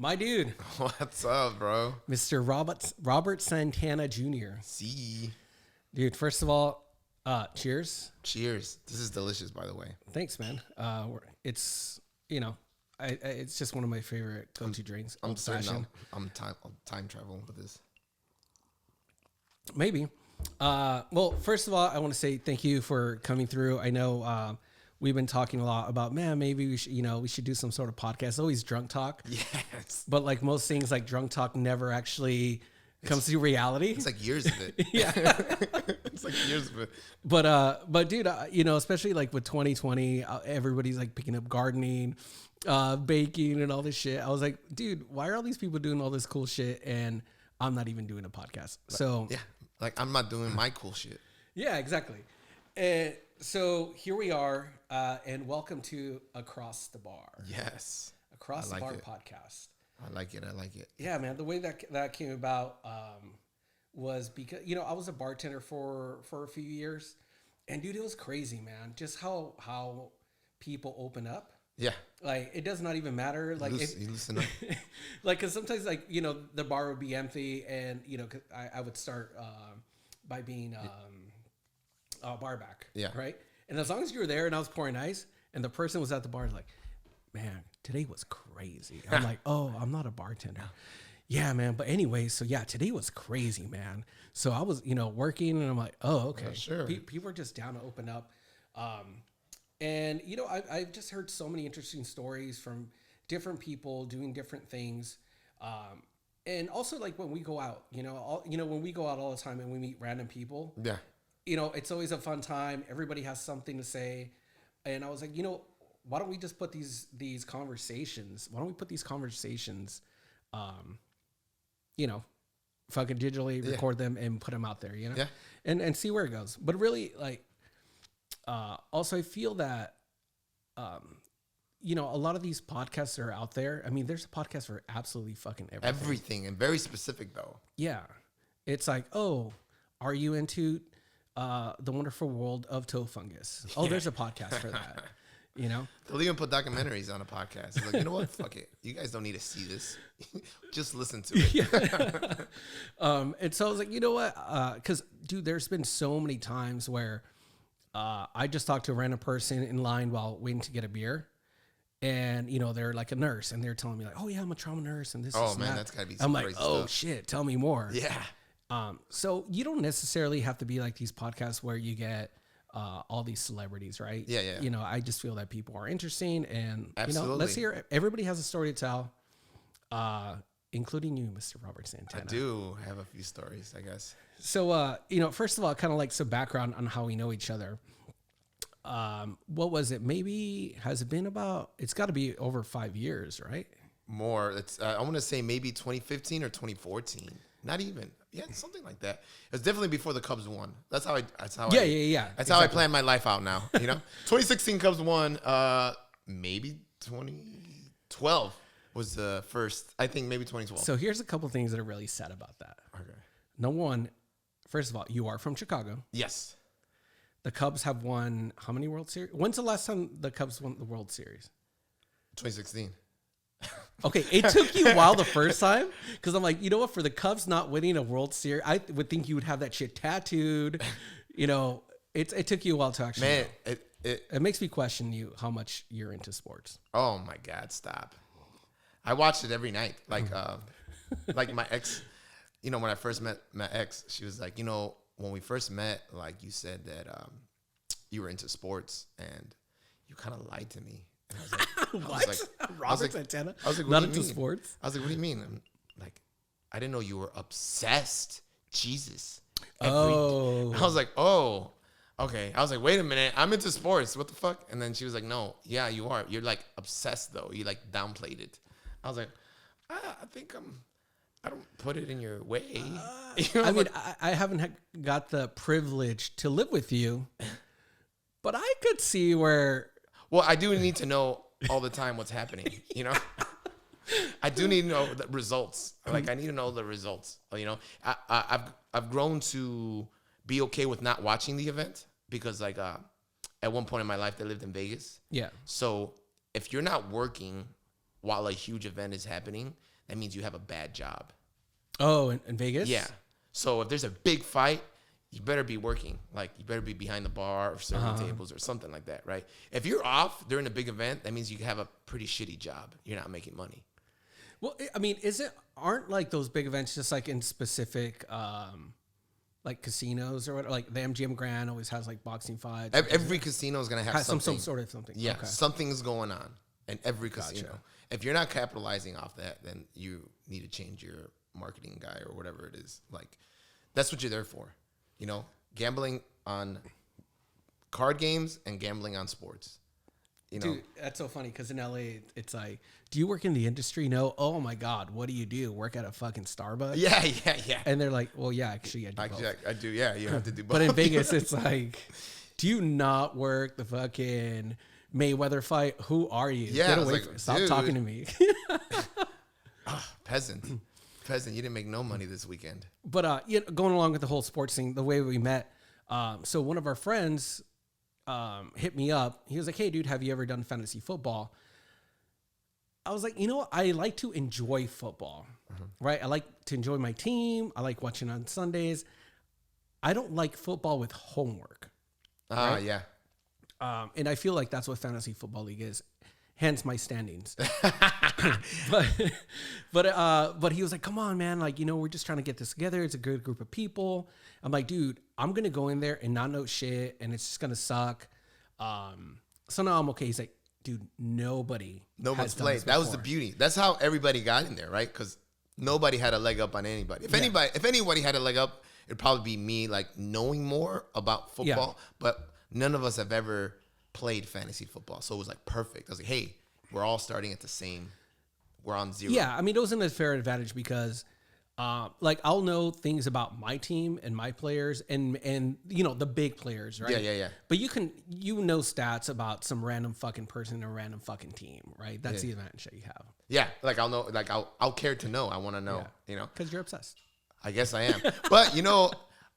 My dude, What's up, bro? Mr. Robert Santana Jr. See. Dude, first of all, cheers. Cheers. This is delicious, by the way. Thanks, man. It's it's just one of my favorite go-to drinks. I'm certain Old-fashioned. I'm time traveling with this. Maybe. Well, first of all, I want to say thank you for coming through. I know we've been talking a lot about, man, maybe we should do some sort of podcast. It's always drunk talk. Yes. But like most things, like drunk talk never actually comes to reality. It's like years of it. Yeah. It's like years of it. But dude, especially like with 2020, everybody's like picking up gardening, baking and all this shit. I was like, dude, why are all these people doing all this cool shit and I'm not even doing a podcast? So yeah, like I'm not doing my cool shit. Yeah, exactly. And so here we are, and welcome to Across the Bar. Yes. Across the Bar it. podcast. I like it. Yeah, man. The way that came about was because I was a bartender for a few years, and dude, it was crazy, man. Just how people open up. Yeah. Like it does not even matter. Like you listen up. like because sometimes like the bar would be empty, and cause I would start by being bar back. Yeah. Right. And as long as you were there, and I was pouring ice, and the person was at the bar, like, man, today was crazy. I'm like, oh, I'm not a bartender. Yeah, man. But anyway, so yeah, today was crazy, man. So I was, working, and I'm like, oh, okay. Yeah, sure. People are just down to open up. And I've just heard so many interesting stories from different people doing different things. And also like when we go out, when we go out all the time and we meet random people, Yeah. it's always a fun time. Everybody has something to say. And I was like, why don't we just put these conversations? Why don't we put these conversations, fucking digitally record them and put them out there, Yeah. and see where it goes. But really, like, also I feel that, a lot of these podcasts that are out there. I mean, there's a podcast for absolutely fucking everything. Everything, and very specific though. Yeah, it's like, oh, are you into the wonderful world of toe fungus? Oh, there's a podcast for that. They'll even put documentaries on a podcast. It's like, you know what? Fuck it. You guys don't need to see this. Just listen to it. Yeah. And so I was like, you know what? Because, dude, there's been so many times where I just talked to a random person in line while waiting to get a beer. And, they're like a nurse. And they're telling me, like, oh, yeah, I'm a trauma nurse. And this Oh, is man, that. that's got to be I'm some like, crazy oh, stuff. shit, tell me more. Yeah. So you don't necessarily have to be like these podcasts where you get all these celebrities, right? Yeah. I just feel that people are interesting, and Absolutely. let's hear. Everybody has a story to tell, including you, Mr. Robert Santana. I do have a few stories, I guess. So, first of all, kind of like some background on how we know each other. What was it? Maybe has it been about? It's got to be over 5 years, right? More. It's I want to say maybe 2015 or 2014. Not even. Yeah, something like that. It was definitely before the Cubs won. That's how. Yeah. That's Exactly. how I plan my life out now. 2016 Cubs won. Maybe 2012 was the first. I think maybe 2012. So here's a couple things that are really sad about that. Okay. Number one, first of all, you are from Chicago. Yes. The Cubs have won how many World Series? When's the last time the Cubs won the World Series? 2016. Okay, it took you a while the first time because I'm like, you know what? For the Cubs not winning a World Series, I would think you would have that shit tattooed. It took you a while to actually. Man, know. It makes me question you how much you're into sports. Oh my God, stop! I watched it every night. Like my ex, when I first met my ex, she was like, when we first met, like you said that you were into sports, and you kind of lied to me. And I was like, What? Robert Santana? I was like, not into sports? I was like, what do you mean? I'm like, I didn't know you were obsessed. Jesus. Oh. I was like, oh, okay. I was like, wait a minute. I'm into sports. What the fuck? And then she was like, no, yeah, you are. You're like obsessed though. You like downplayed it. I was like, I think I don't put it in your way. I mean, I haven't got the privilege to live with you, but I could see where. Well, I do need to know all the time what's happening, I do need to know the results. Like, I need to know the results. I've grown to be okay with not watching the event because, like, at one point in my life, I lived in Vegas. Yeah. So if you're not working while a huge event is happening, that means you have a bad job. Oh, in Vegas? Yeah. So if there's a big fight, you better be working. Like, you better be behind the bar or serving tables or something like that, right? If you're off during a big event, that means you have a pretty shitty job. You're not making money. Well, I mean, aren't like those big events just like in specific, like casinos or what? Like the MGM Grand always has like boxing fights. Every casino is going to have something. some sort of something. Yeah, Okay. something's going on in every casino. Gotcha. If you're not capitalizing off that, then you need to change your marketing guy or whatever it is. Like, that's what you're there for. You know, gambling on card games and gambling on sports. You know, Dude, that's so funny because in LA, it's like, do you work in the industry? No. Oh my God, what do you do? Work at a fucking Starbucks? yeah. And they're like, well, yeah, actually, I do both. I do. Yeah, you have to do both. But in Vegas, it's like, do you not work the fucking Mayweather fight? Who are you? Yeah, Get I was away like, from Stop dude. talking to me. Peasant, you didn't make no money this weekend. But going along with the whole sports thing, the way we met, so one of our friends hit me up. He was like, hey, dude, have you ever done fantasy football? I was like, I like to enjoy football, right? I like to enjoy my team. I like watching on Sundays. I don't like football with homework. Right? Yeah. And I feel like that's what fantasy football league is. Hence my standings. but he was like, come on, man. Like, we're just trying to get this together. It's a good group of people. I'm like, dude, I'm going to go in there and not know shit. And it's just going to suck. So now I'm okay. He's like, dude, no one's played. That was the beauty. That's how everybody got in there, right? Because nobody had a leg up on anybody. If anybody had a leg up, it'd probably be me, like, knowing more about football. Yeah. But none of us have ever played fantasy football. So it was like perfect. I was like, hey, we're all starting at the same. We're on zero. Yeah, I mean, it wasn't a fair advantage because like, I'll know things about my team and my players and the big players, right? Yeah. But you know stats about some random fucking person in a random fucking team, right? That's the advantage that you have. Yeah, like I'll know, like I'll care to know. I want to know, because you're obsessed. I guess I am. But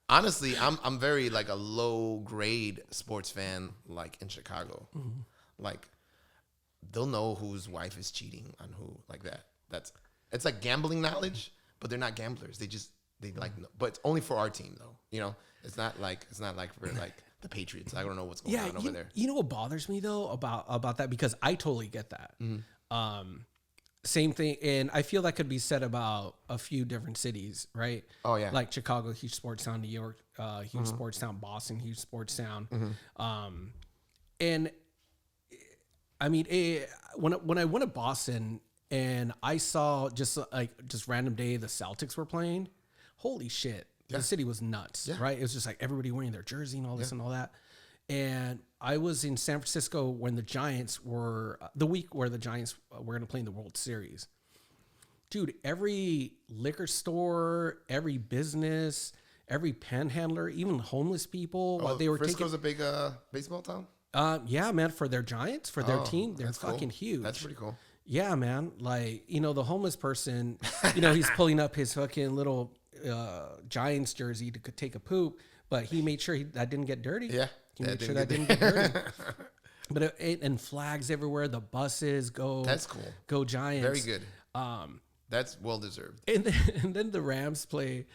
honestly, I'm very like a low grade sports fan, like in Chicago. Mm-hmm. Like, they'll know whose wife is cheating on who, like that. It's like gambling knowledge, but they're not gamblers. They like, but it's only for our team though. It's not like for like the Patriots. I don't know what's going on over there. You know what bothers me though about that, because I totally get that. Mm-hmm. Same thing, and I feel that could be said about a few different cities, right? Oh yeah, like Chicago, huge sports town. New York, huge sports town. Boston, huge sports town. Mm-hmm. And I mean, when I went to Boston and I saw just random day the Celtics were playing, holy shit, the city was nuts, right? It was just like everybody wearing their jersey and all this and all that. And I was in San Francisco when the Giants were the week where the Giants were going to play in the World Series. Dude, every liquor store, every business, every panhandler, even homeless people, they were Frisco's a big baseball town. Yeah, man, for their Giants, for their team, they're fucking huge. That's pretty cool. Yeah, man. Like, the homeless person, he's pulling up his fucking little Giants jersey to take a poop, but he made sure that didn't get dirty. Yeah. He made sure that didn't get dirty. But and flags everywhere. The buses go. That's cool. Go Giants. Very good. That's well deserved. And then the Rams play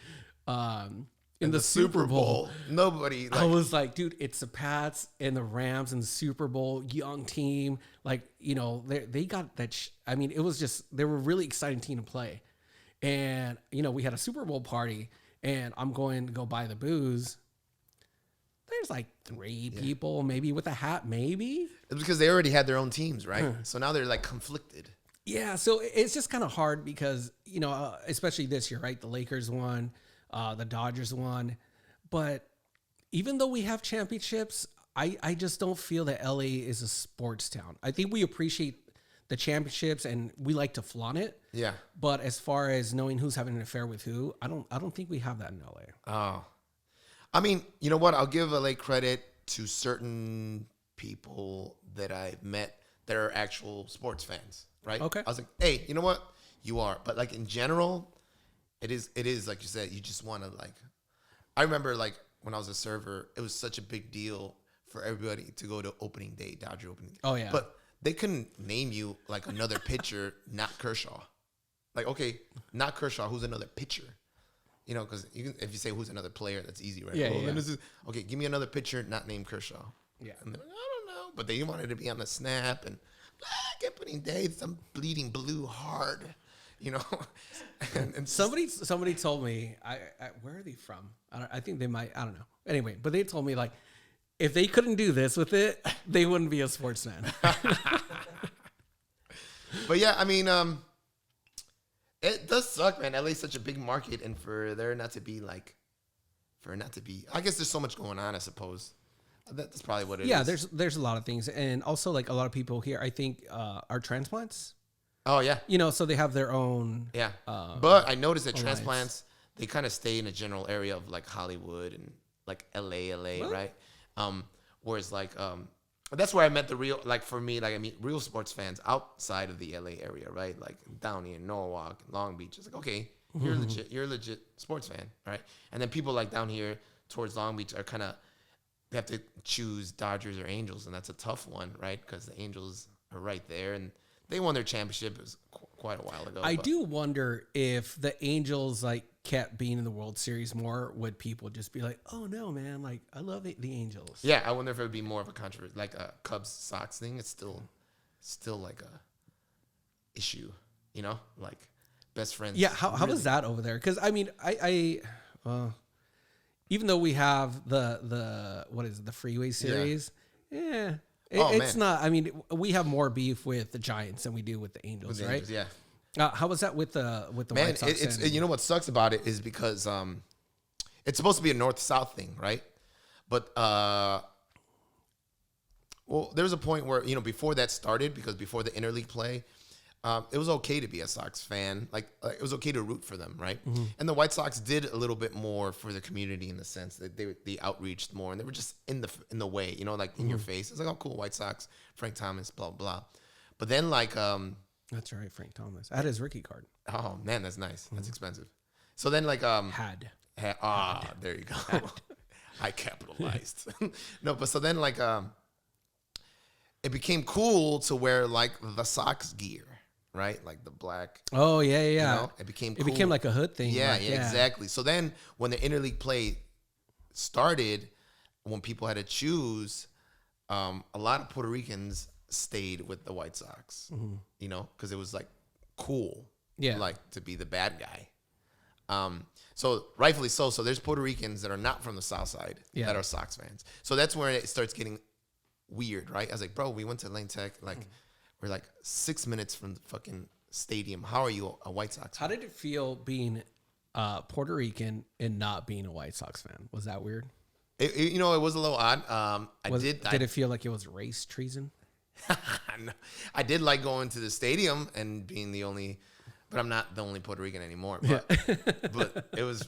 in the Super Bowl. Nobody. I was like, dude, it's the Pats and the Rams and the Super Bowl, young team. Like, they got that. I mean, it was just, they were a really exciting team to play. And, we had a Super Bowl party and I'm going to go buy the booze. There's like 3 people, maybe with a hat, maybe. It's because they already had their own teams, right? So now they're like conflicted. Yeah. So it's just kind of hard because, especially this year, right? The Lakers won. The Dodgers won. But even though we have championships, I just don't feel that LA is a sports town. I think we appreciate the championships and we like to flaunt it. Yeah. But as far as knowing who's having an affair with who, I don't think we have that in LA. Oh. I mean, you know what? I'll give LA credit to certain people that I've met that are actual sports fans, right? Okay. I was like, hey, you know what? You are. But like in general, it is like you said, you just want to like, I remember like when I was a server, it was such a big deal for everybody to go to opening day, Dodger opening day. Oh yeah. But they couldn't name you like another pitcher, not Kershaw. Like, okay, not Kershaw. Who's another pitcher? You know, because if you say who's another player, that's easy, right? Yeah, Well, yeah. then this is, okay, give me another pitcher not named Kershaw. Yeah. And they're like, I don't know. But they wanted to be on the snap and I kept putting dates. I'm bleeding blue hard, you know. and Somebody told me, where are they from? I think they might, I don't know. Anyway, but they told me like, if they couldn't do this with it, they wouldn't be a sportsman. But yeah, I mean, it does suck, man. LA's such a big market, and for there not to be like, I guess there's so much going on. I suppose that's probably what it is. Yeah, there's a lot of things, and also like a lot of people here, I think, are transplants. Oh yeah, You know, so they have their own. yeah. But I noticed that alliance. transplants, they kind of stay in a general area of like Hollywood and like LA, Really? right? Whereas like that's where I met the real, like for me, like I meet real sports fans outside of the LA area, right? Like down here in Norwalk, Long Beach. It's like, okay, you're a legit sports fan, right? And then people like down here towards Long Beach are kind of, they have to choose Dodgers or Angels, and that's a tough one, right? Because the Angels are right there, and they won their championship quite a while ago. I do wonder if the Angels like kept being in the World Series more, would people just be like, "Oh no, man! Like I love the Angels." Yeah, I wonder if it would be more of a controversy, like a Cubs Sox thing. It's still like a issue, you know, like best friends. Yeah, how really. was that over there? Because I mean, even though we have the what is it, the Freeway series, it's not. I mean, we have more beef with the Giants than we do with the Angels, With the right? Angels, yeah. How was that with the Man, White Sox? it's you know what sucks about it is because it's supposed to be a north-south thing, right? But well, there was a point where, you know, before that started, because before the interleague play, it was okay to be a Sox fan. Like it was okay to root for them, right? Mm-hmm. And the White Sox did a little bit more for the community in the sense that they outreached more, and they were just in the way, you know, like in your face. It's like, oh, cool, White Sox, Frank Thomas, blah blah. But then like That's right, Frank Thomas. I had his rookie card. oh man, that's nice. That's expensive. So then like there you go. I capitalized. No, but so then like it became cool to wear like the Sox gear, right? Like the black. Oh yeah. You know, it became cool. It became like a hood thing. Yeah, like, yeah, exactly. So then when the interleague play started, when people had to choose, a lot of Puerto Ricans stayed with the White Sox, you know, because it was like cool, Yeah. like to be the bad guy. So rightfully so. So there's Puerto Ricans that are not from the South Side that are Sox fans. So that's where it starts getting weird, right? I was like, bro, we went to Lane Tech, like we're like 6 minutes from the fucking stadium. How are you a White Sox fan? How did it feel being Puerto Rican and not being a White Sox fan? Was that weird? You know, it was a little odd. Did it feel like it was race treason? I did like going to the stadium and being the only, but I'm not the only Puerto Rican anymore. But but it was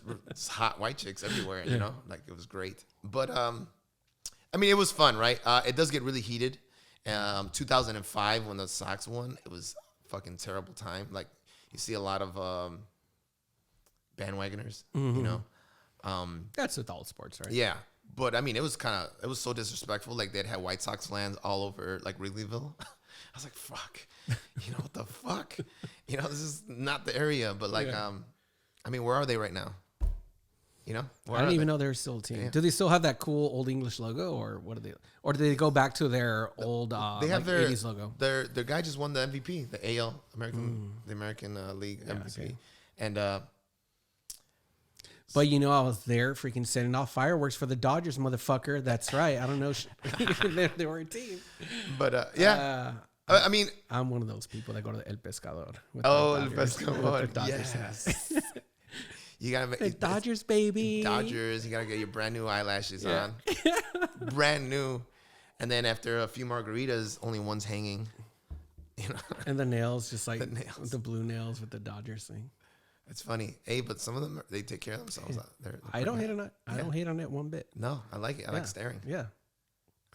hot white chicks everywhere, you know, like it was great. But I mean, it was fun, right? It does get really heated. 2005 when the Sox won, it was a fucking terrible time. Like you see a lot of bandwagoners, you know. That's with all sports, right? Yeah. But I mean, it was so disrespectful. Like they'd had White Sox fans all over like Wrigleyville. I was like, fuck, you know, what the fuck? You know, this is not the area, but like, I mean, where are they right now? You know, I didn't even know they were still a team. Yeah. Do they still have that cool old English logo, or what are they? Or do they go back to their old They have like their 80s logo? Their guy just won the MVP, the AL the American League MVP, okay. and But you know, I was there freaking setting off fireworks for the Dodgers, motherfucker. That's right. I don't know. They were a team. but yeah, I mean, I'm one of those people that go to the El Pescador. With oh, the El Dodgers, Pescador, with the Dodgers yes. You gotta make the Dodgers, baby. Dodgers. You gotta get your brand new eyelashes on, brand new, and then after a few margaritas, only one's hanging. You know, And the nails, just like The nails. the blue nails with the Dodgers thing. it's funny. Hey, but some of them they take care of themselves. They're I don't hate on it. I don't hate on it one bit. No, I like it. I like staring. Yeah.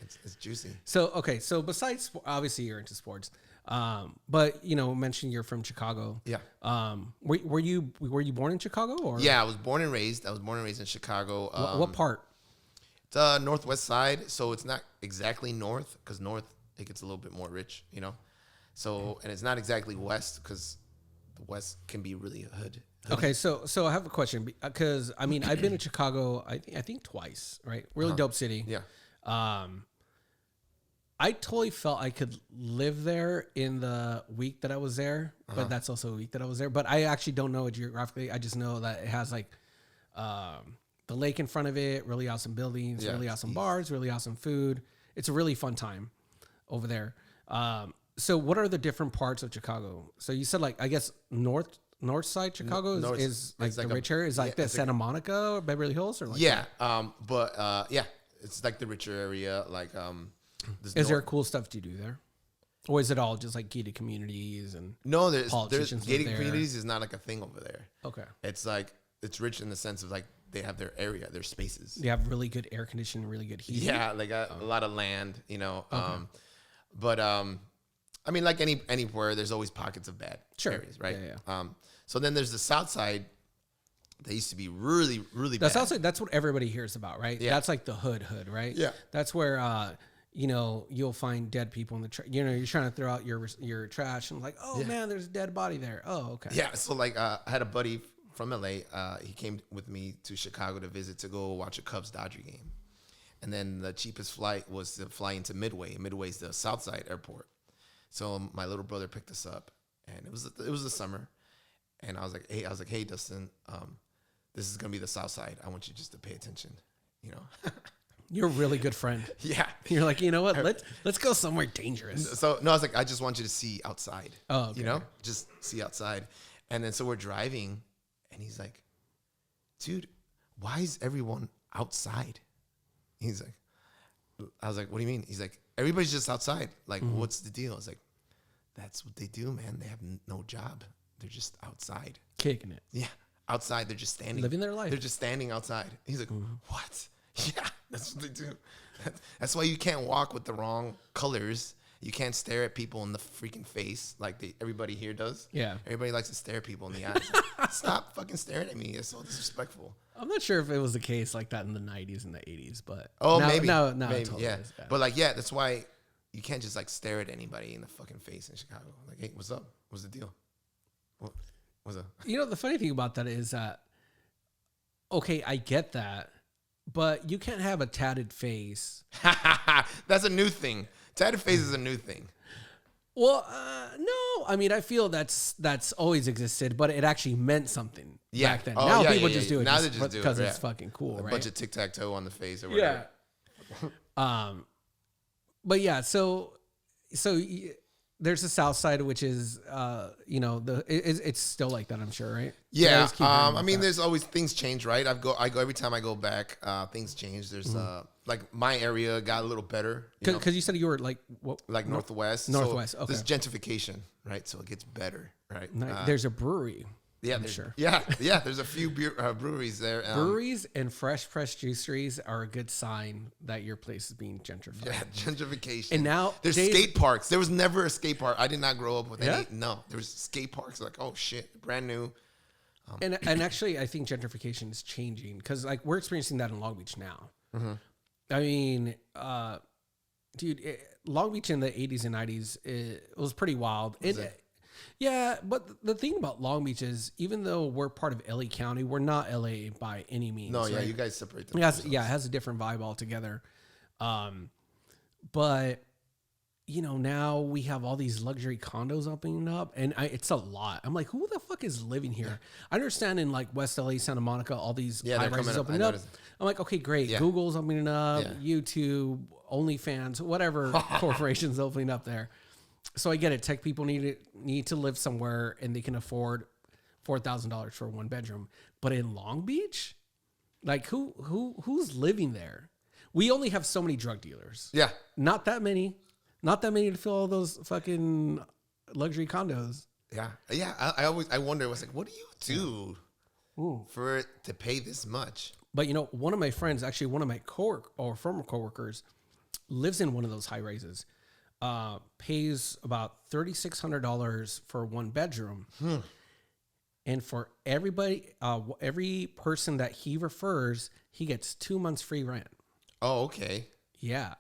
It's juicy. So okay, so besides obviously you're into sports, but you know, mentioned you're from Chicago. Yeah. Were you born in Chicago or? Yeah, I was born and raised. in Chicago. What part? It's northwest side, so it's not exactly north, because north it gets a little bit more rich, you know. So and it's not exactly west, because the West can be really hood. Okay, so I have a question because I mean I've been to Chicago I think twice, right? Really dope city. Yeah. I totally felt I could live there in the week that I was there, but that's also a week that I was there. But I actually don't know it geographically. I just know that it has like the lake in front of it, really awesome buildings, really awesome bars, really awesome food. It's a really fun time over there. So what are the different parts of Chicago? So you said like I guess north side Chicago is like the rich area. Is like the Santa Monica or Beverly Hills or like it's like the richer area. Like is there cool stuff to do there? Or is it all just like gated communities and no? There's politicians gated there? communities is not like a thing over there. Okay, it's like it's rich in the sense of like they have their area, their spaces. They have really good air conditioning, really good heat. Yeah, like a lot of land, you know. Okay. But I mean, like anywhere, there's always pockets of bad areas, right? Yeah. So then there's the South Side. They used to be really, really bad. The South Side, that's what everybody hears about, right? Yeah. That's like the hood, right? Yeah. That's where you know, you'll find dead people in the you know, you're trying to throw out your trash and like, oh man, there's a dead body there. Oh, okay. Yeah. So like I had a buddy from LA. He came with me to Chicago to visit to go watch a Cubs-Dodger game. And then the cheapest flight was to fly into Midway. Midway's the South Side airport. So my little brother picked us up, and it was the summer. And I was like, hey, Dustin, this is gonna be the South Side. I want you just to pay attention, you know. You're a really good friend. Yeah. You're like, you know what? Let's go somewhere dangerous. So no, I was like, I just want you to see outside. Oh, okay. You know, just see outside. And then so we're driving, and he's like, dude, why is everyone outside? He's like, I was like, what do you mean? He's like, everybody's just outside. Like, what's the deal? I was like, that's what they do, man. They have no job. They're just outside. Kicking it. Yeah. Outside. They're just standing. Living their life. They're just standing outside. He's like, what? Yeah, that's what they do. That's why you can't walk with the wrong colors. You can't stare at people in the freaking face like everybody here does. Yeah. Everybody likes to stare at people in the eyes. Like, stop fucking staring at me. It's so disrespectful. I'm not sure if it was the case like that in the 90s and the 80s, but maybe. Maybe, totally yeah. Is, yeah. But like, yeah, that's why you can't just like stare at anybody in the fucking face in Chicago. Like, hey, what's up? What's the deal? What's up? You know, the funny thing about that is that, okay, I get that, but you can't have a tatted face. That's a new thing. Tatted face is a new thing. Well, no. I mean, I feel that's always existed, but it actually meant something back then. Now people just do it now they just do it because it's fucking cool, right? Bunch of tic-tac-toe on the face or whatever. Yeah. But yeah, so there's the South Side, which is, you know, it's still like that, I'm sure, right? Yeah. I mean, there's always things change, right? I go every time I go back, things change. There's like my area got a little better because you said you were like what? Like Northwest. Northwest. So okay. There's gentrification, right? So it gets better, right? There's a brewery. Yeah, I'm sure. Yeah. There's a few breweries there. Breweries and fresh juiceries are a good sign that your place is being gentrified. Yeah, gentrification. And now there's skate parks. There was never a skate park. I did not grow up with any. No, there was skate parks. Like, oh shit, brand new. And actually, I think gentrification is changing because like we're experiencing that in Long Beach now. Mm-hmm. I mean, dude, Long Beach in the 80s and 90s it was pretty wild. Yeah, but the thing about Long Beach is, even though we're part of LA County, we're not LA by any means. No, yeah, right? you guys separate them. It has a different vibe altogether. But you know, now we have all these luxury condos opening up, and it's a lot. I'm like, who the fuck is living here? Yeah. I understand in like West LA, Santa Monica, all these high rises opening up. I'm like, okay, great. Yeah. Google's opening up, YouTube, OnlyFans, whatever corporations opening up there. So I get it. Tech people need to live somewhere, and they can afford $4,000 for one bedroom. But in Long Beach, like who's living there? We only have so many drug dealers. Yeah, not that many. Not that many to fill all those fucking luxury condos. Yeah. I wonder. I was like, what do you do for it to pay this much? But you know, one of my friends, actually one of my former coworkers, lives in one of those high rises. Pays about $3,600 for one bedroom, and for everybody, every person that he refers, he gets 2 months free rent. Oh, okay. Yeah.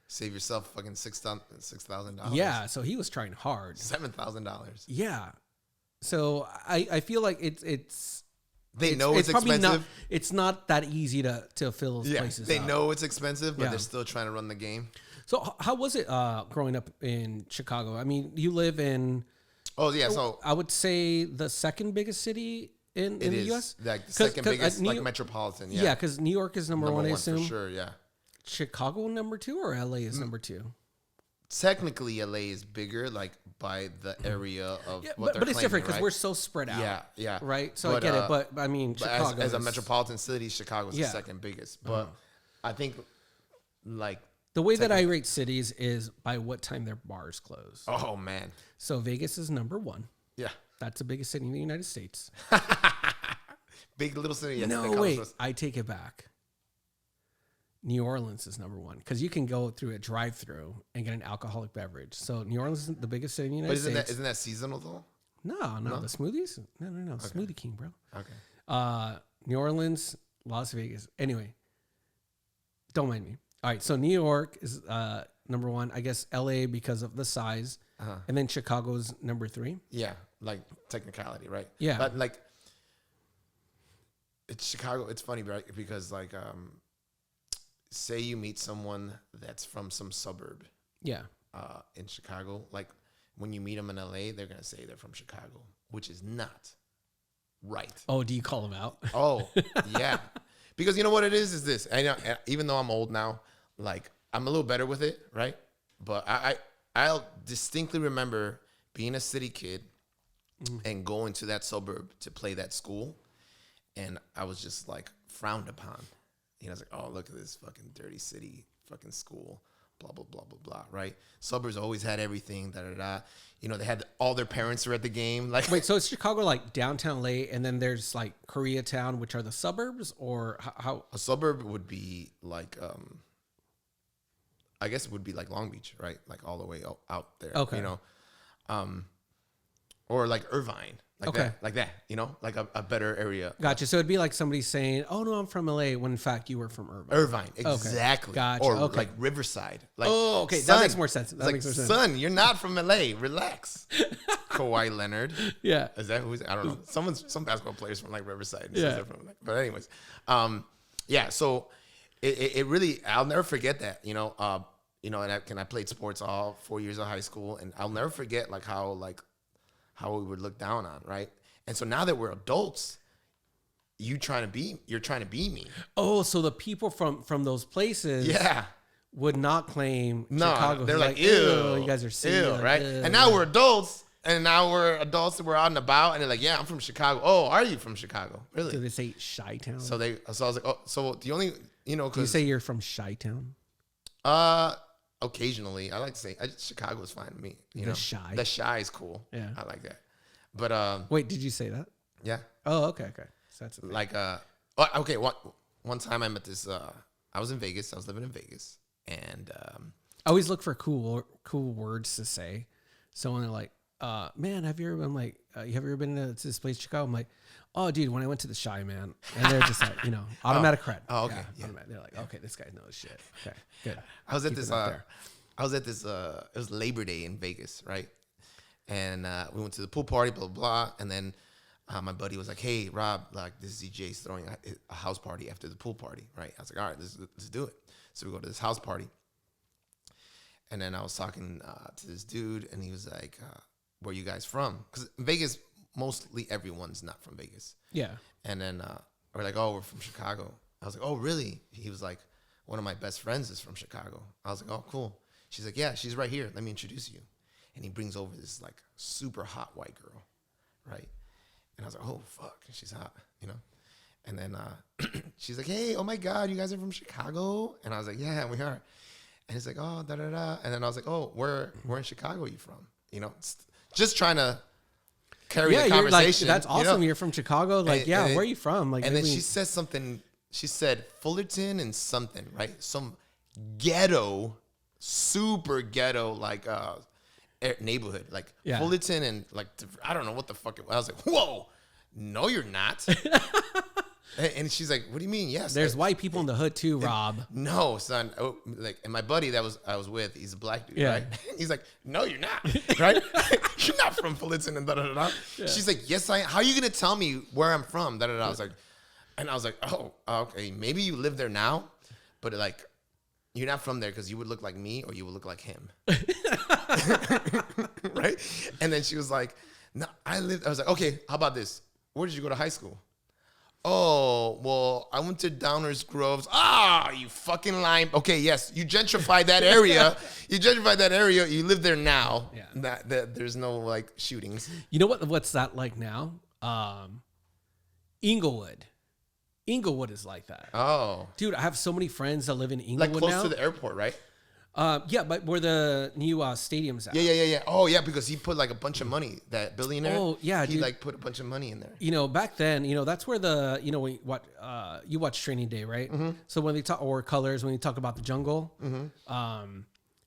Save yourself fucking $6,000. Yeah, so he was trying hard. $7,000. Yeah, So I feel like it's They know it's probably expensive. not, it's not that easy to fill those Yeah, places they up. know it's expensive, but Yeah. they're still trying to run the game. So how was it growing up in Chicago? I mean, you live in, Oh yeah, so I would say, the second biggest city in it the is U.S. like the second biggest, New- like metropolitan. Yeah, Yeah, because New York is number number one, I one assume. for sure. Yeah, Chicago number two, or L.A. is number two? technically LA is bigger, like by the area of Yeah, what but it's they're different claiming, because we're so spread out. right? Yeah. Right. So I But, get it, but I mean, But Chicago as a is- metropolitan city, Chicago's Yeah. the second biggest. But I think like The way that I rate cities is by what time their bars close. oh man, So Vegas is number one. yeah, That's the biggest city in the United States. big little city. Yes, No, they call wait, us- I take it back. New Orleans is number one because you can go through a drive-through and get an alcoholic beverage. So New Orleans is the biggest city in the But United States. isn't that seasonal though? No, the smoothies. No, Smoothie King, bro. Okay. New Orleans, Las Vegas. Anyway, don't mind me. All right, so New York is number one. I guess LA because of the size, and then Chicago's number three. Yeah, like technicality, right? Yeah. But like it's Chicago. It's funny, right? Because like say you meet someone that's from some suburb Yeah. in Chicago, like when you meet them in LA, they're gonna say they're from Chicago, which is not right. Oh, do you call them out? Oh, yeah. Because you know what it is this. I know, even though I'm old now, like I'm a little better with it, right? But I'll distinctly remember being a city kid and going to that suburb to play that school, and I was just like frowned upon. You know, I was like, oh, look at this fucking dirty city, fucking school, blah blah blah blah blah. Right? Suburbs always had everything. Da da da. You know, they had all their parents were at the game. Like, Wait, so is Chicago like downtown LA, and then there's like Koreatown, which are the suburbs, or how? a suburb would be like, I guess it would be like Long Beach, right? Like all the way out there. Okay. You know, or like Irvine, like Okay. that. You know, like a better area. Gotcha. So it'd be like somebody saying, "Oh no, I'm from LA," when in fact you were from Irvine. Irvine, exactly. Gotcha. Or Okay. like Riverside. Like, Oh, okay. That son, makes more sense. That it's like, makes more sense. son, you're not from LA. Relax. Kawhi Leonard. Yeah. Is that who's? I don't know. Some basketball players from like Riverside. And Yeah. says they're from, like, but anyways, yeah. So it really, I'll never forget that. You know, and I played sports all 4 years of high school, and I'll never forget how we would look down on, right? And so now that we're adults, you're trying to be me. Oh, so the people from those places, Yeah. would not claim No, Chicago. they're like, "Ew, ew, you guys are silly," ew, like, right? "Ew." And now we're adults, and we're out and about, and they're like, yeah, I'm from Chicago. Oh, are you from Chicago? Do Really? they say Chi-Town? So I was like, oh, so the only, Do you because say you're from Chi-Town? occasionally I like to say Chicago is fine to me. You The know, Chi? the Chi is cool. Yeah. I like that. But Wait, did you say that? yeah, Oh, okay. So that's a thing. like okay. One time I met this. I was in Vegas. I was living in Vegas, and I always look for cool words to say. So when they're like, man, have you ever been like, you have ever been to this place, Chicago? I'm like, oh, dude, when I went to the Chi, man. And they're just like, automatic credit. Oh, okay, yeah. Automatic. They're like, okay, this guy knows shit. Okay, good. I was at Keep this. it up there. It was Labor Day in Vegas, right? And we went to the pool party, blah blah blah. And then my buddy was like, "Hey, Rob, like this DJ's throwing a house party after the pool party, right?" I was like, "All right, let's do it." So we go to this house party, and then I was talking to this dude, and he was like, "Where you guys from?" Because Vegas, mostly everyone's not from Vegas. Yeah. And then we're like, "Oh, we're from Chicago." I was like, "Oh, really?" He was like, "One of my best friends is from Chicago." I was like, "Oh, cool." She's like, "Yeah, she's right here. Let me introduce you." And he brings over this like super hot white girl, right? And I was like, "Oh, fuck, she's hot," you know? And then she's like, "Hey, oh my God, you guys are from Chicago?" And I was like, "Yeah, we are." And he's like, "Oh, da da da." And then I was like, "Oh, where in Chicago are you from?" You know, just trying to carry the You're like, conversation. that's you know? awesome. You're from Chicago. Like, And- yeah, and where are you from? Like, And then maybe- she says something. She said Fullerton and something, right? Some ghetto, super ghetto, like neighborhood, like Yeah. Fullerton and like I don't know what the fuck it was. I was like, whoa, no, you're not. And she's like, what do you mean? Yes. There's white people in the hood too, Rob. No, son. Oh, like, and my buddy I was with, he's a black dude, Yeah. right? He's like, no, you're not, right? You're not from Fullerton and da-da-da-da. Yeah. She's like, yes, I am. How are you going to tell me where I'm from? Da-da-da. I was like, oh, okay. Maybe you live there now, but like, you're not from there because you would look like me or you would look like him. Right? And then she was like, no, I was like, okay, how about this? Where did you go to high school? Oh, well, I went to Downers Groves. Ah, you fucking lime. Okay, yes, you gentrified that area. You live there now. Yeah. That there's no like shootings. You know what's that like now? Inglewood. Inglewood is like that. Oh. Dude, I have so many friends that live in Inglewood like close now. to the airport, right? Yeah, but where the new stadium's at. Yeah. Oh, yeah, because he put like a bunch of money, that billionaire. Oh, yeah, he dude. like put a bunch of money in there. You know, back then, you know, that's where the, you know, you watch Training Day, right? Mm-hmm. So when they talk, or Colors, when you talk about the jungle,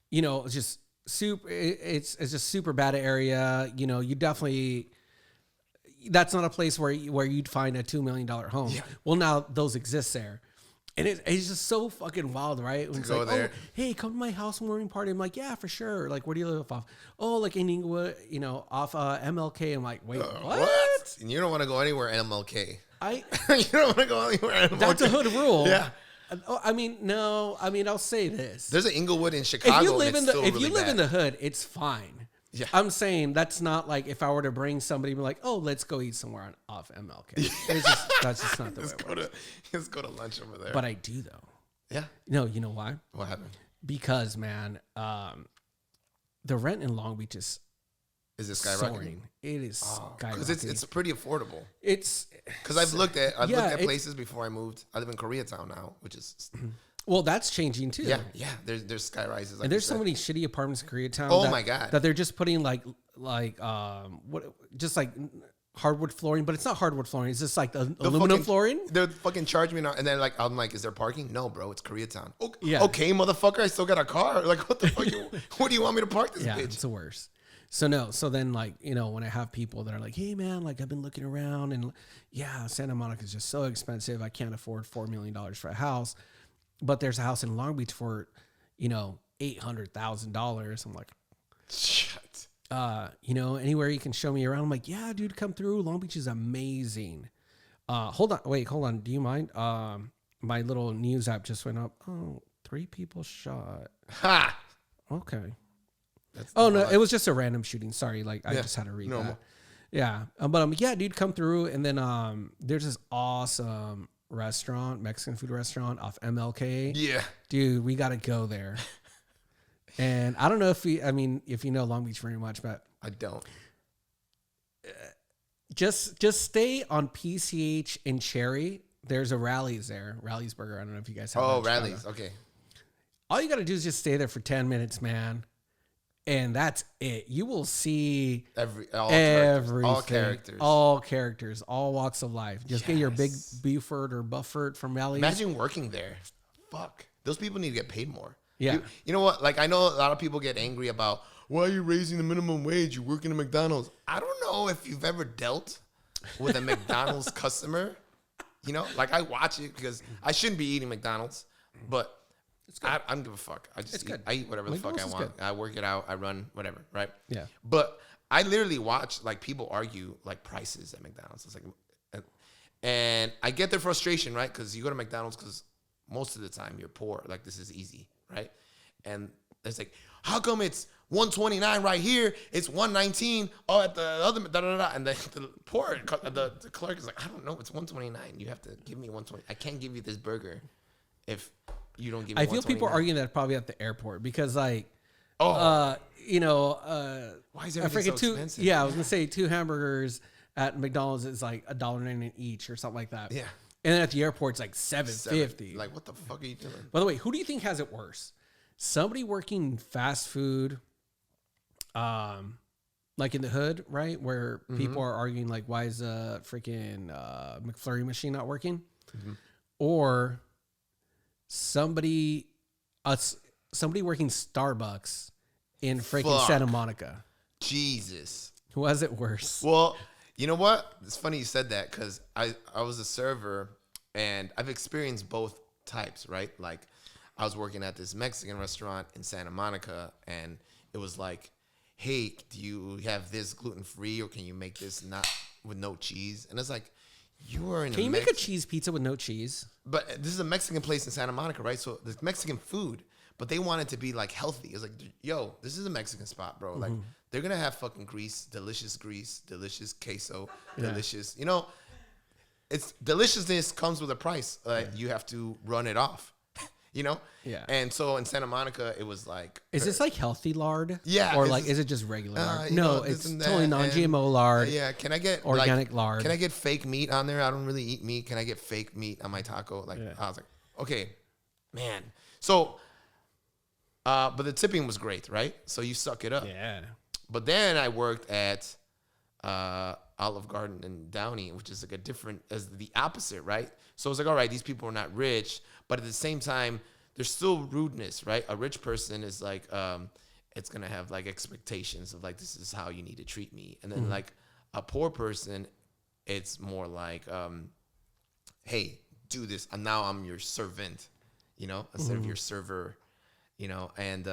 you know, it's just it's just super bad area. You know, you definitely, that's not a place where you'd find a $2 million home. Yeah. Well, now those exist there. And it's just so fucking wild, right? When it's like, there. Oh, hey, come to my housewarming party. I'm like, yeah, for sure. Like, where do you live off? Oh, like in Inglewood, you know, off MLK. I'm like, wait, what? And you don't want to go anywhere MLK. You don't want to go anywhere MLK. That's a hood rule. Yeah. I mean, no. I mean, I'll say this. There's an Inglewood in Chicago. If you live in the hood, it's fine. Yeah. I'm saying that's not like if I were to bring somebody, be like, oh, let's go eat somewhere off MLK. That's just not the way it works. Let's go to lunch over there. But I do though. Yeah. No, you know why? What happened? Because man, the rent in Long Beach is it skyrocketing? It is skyrocketing. Because it's pretty affordable. It's because I've looked at places before I moved. I live in Koreatown now, which is. Well, that's changing too. Yeah. There's sky rises, like and there's so many shitty apartments in Koreatown. Oh my god! That they're just putting just like hardwood flooring, but it's not hardwood flooring. It's just like aluminum flooring. They're fucking charging me now, and then like I'm like, is there parking? No, bro, it's Koreatown. Okay, yeah. Okay, motherfucker, I still got a car. Like, what the fuck? What do you want me to park this bitch? Yeah, it's the worst. So then like, you know, when I have people that are like, hey man, like I've been looking around and yeah, Santa Monica is just so expensive. I can't afford $4 million for a house. But there's a house in Long Beach for, you know, $800,000. I'm like, shit. You know, anywhere you can show me around. I'm like, yeah, dude, come through. Long Beach is amazing. Hold on. Do you mind? My little news app just went up. Oh, 3 people shot. Ha! Okay. No, it was just a random shooting. Sorry, like I just had to read that. Yeah, but yeah, dude, come through, and then there's this awesome Mexican food restaurant off MLK. Yeah, dude, we gotta go there. And I don't know if you know Long Beach very much, but I don't. Just stay on PCH and Cherry. There's a Rally's there, Rally's Burger. I don't know if you guys have. Oh, Rally's. Okay. All you gotta do is just stay there for 10 minutes, man. And that's it. You will see all characters, all walks of life. Just get your big Buford or Bufford from Rally's. Imagine working there. Fuck. Those people need to get paid more. Yeah. You know what? Like, I know a lot of people get angry about, why are you raising the minimum wage? You work in a McDonald's. I don't know if you've ever dealt with a McDonald's customer. You know, like I watch it because I shouldn't be eating McDonald's, but I don't give a fuck. I eat whatever the fuck I want. I work it out. I run whatever, right? Yeah. But I literally watch like people argue like prices at McDonald's. It's like, and I get their frustration, right? Because you go to McDonald's because most of the time you're poor. Like this is easy, right? And it's like, how come it's $129 right here? It's $119. Oh, at the other and the clerk is like, I don't know. It's $129. You have to give me $120. I can't give you this burger if you don't give me. I feel people arguing that probably at the airport because like, why is everything so expensive? Yeah, I was gonna say 2 hamburgers at McDonald's is like $1.99 each or something like that. Yeah, and then at the airport it's like $7.50. Like, what the fuck are you doing? By the way, who do you think has it worse? Somebody working fast food, like in the hood, right, where people are arguing like, why is a freaking McFlurry machine not working, or somebody working Starbucks in freaking Santa Monica. Jesus. Who has it worse? Well, you know what? It's funny you said that because I was a server And I've experienced both types, right? Like I was working at this Mexican restaurant in Santa Monica, and it was like, hey, do you have this gluten-free, or can you make this not with no cheese? And it's like, you are in Can you make a cheese pizza with no cheese? But this is a Mexican place in Santa Monica, right? So there's Mexican food, but they want it to be like healthy. It's like, yo, this is a Mexican spot, bro. Like they're gonna have fucking grease, delicious queso, delicious. You know, it's deliciousness comes with a price. You have to run it off. You know? Yeah. And so in Santa Monica, it was like, Is this like healthy lard? Yeah. Or like, is it just regular lard? No, know, it's totally non-GMO lard. Yeah. Can I get organic lard? Can I get fake meat on there? I don't really eat meat. Can I get fake meat on my taco? Like, I was like, okay, man. So, but the tipping was great, right? So you suck it up. Yeah. But then I worked at Olive Garden in Downey, which is like as the opposite, right? So it's like, all right, these people are not rich, but at the same time, there's still rudeness, right? A rich person is like, it's gonna have like expectations of like, this is how you need to treat me, and then like a poor person, it's more like, hey, do this, and now I'm your servant, you know, instead of your server, you know, and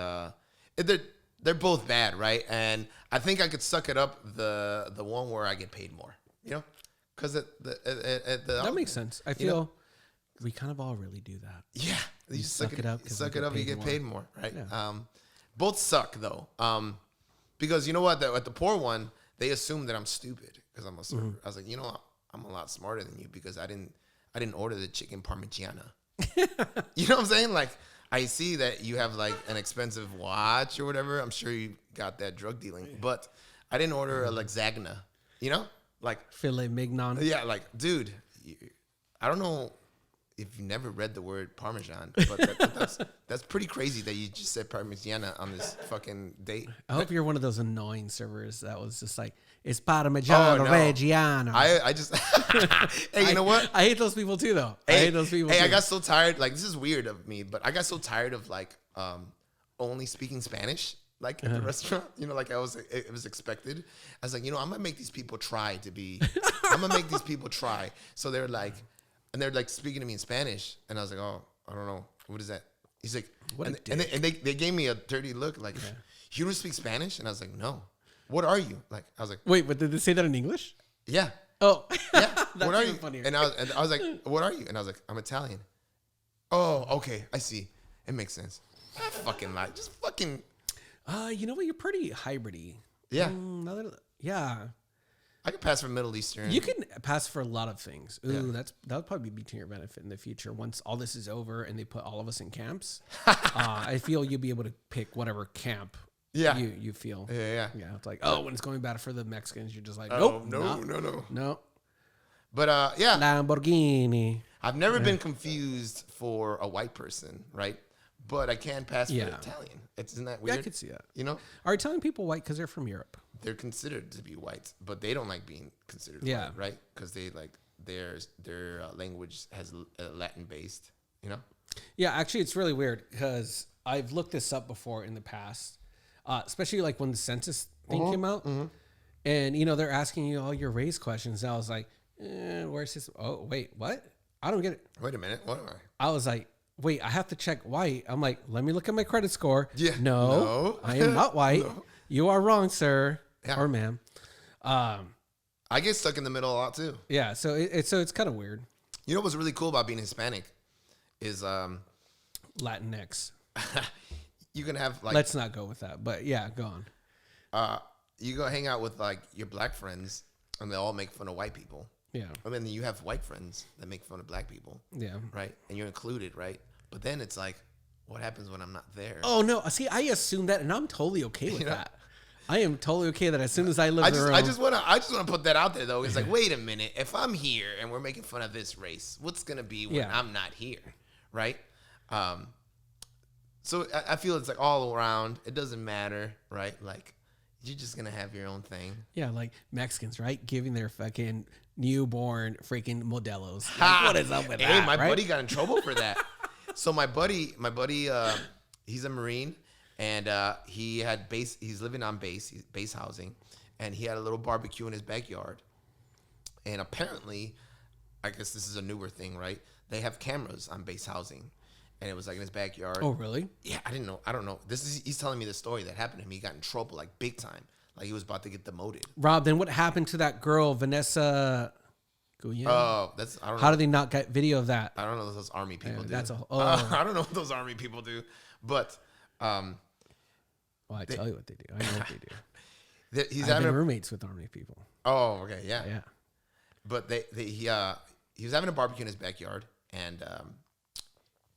they're both bad, right? And I think I could suck it up the one where I get paid more, you know, because that makes sense. I feel we kind of all really do that. Yeah, you suck it up. Suck it up, you get paid more, right? Yeah. Both suck though, because you know what? At the poor one, they assume that I'm stupid because I'm a server. I was like, you know, I'm a lot smarter than you because I didn't order the chicken parmigiana. You know what I'm saying? Like, I see that you have like an expensive watch or whatever. I'm sure you got that drug dealing, but I didn't order a lasagna. You know, like filet mignon. Yeah, like, dude, I don't know if you never read the word Parmesan, but that's pretty crazy that you just said Parmigiana on this fucking date. I hope you're one of those annoying servers that was just like, it's Parmigiano Reggiano. I just, hey, you know what? I hate those people too, though. I hate those people too. I got so tired. Like, this is weird of me, but I got so tired of like only speaking Spanish. Like at the restaurant, you know, like it was expected. I was like, you know, I'm gonna make these people try. So they're like, and they're like speaking to me in Spanish, and I was like, oh, I don't know, what is that? He's like, and they gave me a dirty look, like, you don't speak Spanish? And I was like, no. What are you? Like, I was like, wait, but did they say that in English? Yeah. Oh, yeah. What are you? Funnier. And I was like, what are you? And I was like, I'm Italian. Oh, okay, I see. It makes sense. I fucking lie. Just fucking. You know what? You're pretty hybridy. Yeah. Yeah. I could pass for Middle Eastern. You can pass for a lot of things. Ooh, that would probably be to your benefit in the future. Once all this is over and they put all of us in camps, I feel you'll be able to pick whatever camp you feel. Yeah. It's like, when it's going bad for the Mexicans, you're just like, no. But yeah. Lamborghini. I've never been confused for a white person, right? But I can pass for Italian. Isn't that weird? Yeah, I could see that. You know? Are Italian people white because they're from Europe? They're considered to be white, but they don't like being considered white, right? Because they like their language has Latin based, you know? Yeah, actually, it's really weird because I've looked this up before in the past, especially like when the census thing came out, and you know they're asking you all your race questions. And I was like, "Where's this? Oh, wait, what? I don't get it." Wait a minute, what am I? I was like, "Wait, I have to check white." I'm like, "Let me look at my credit score." Yeah, no. I am not white. No. You are wrong, sir or ma'am. I get stuck in the middle a lot too. Yeah, so it's kind of weird. You know what's really cool about being Hispanic is Latinx. You can have like. Let's not go with that, but yeah, go on. You go hang out with like your black friends, and they all make fun of white people. Yeah. And then you have white friends that make fun of black people. Yeah. Right, and you're included, right? But then it's like, what happens when I'm not there? Oh no! See, I assume that, and I'm totally okay with that. I am totally okay that as soon as I live there. I just wanna put that out there though. It's like, wait a minute, if I'm here and we're making fun of this race, what's gonna be when I'm not here, right? So I feel it's like all around. It doesn't matter, right? Like you're just gonna have your own thing. Yeah, like Mexicans, right? Giving their fucking newborn freaking Modelos. Like, what is up with that? Hey, my buddy got in trouble for that. So my buddy, he's a Marine. And he's living on base housing, and he had a little barbecue in his backyard. And apparently, I guess this is a newer thing, right? They have cameras on base housing, and it was like in his backyard. Oh, really? Yeah, I didn't know. I don't know. He's telling me the story that happened to him. He got in trouble like big time. Like he was about to get demoted. Rob, then what happened to that girl, Vanessa Guillen? Oh, that's I don't know. How did they not get video of that? I don't know what those army people do. That's I don't know what those army people do, but well, I tell you what they do. I know what they do. He's I've having been roommates with army people. Oh, okay, yeah. Yeah. But he was having a barbecue in his backyard and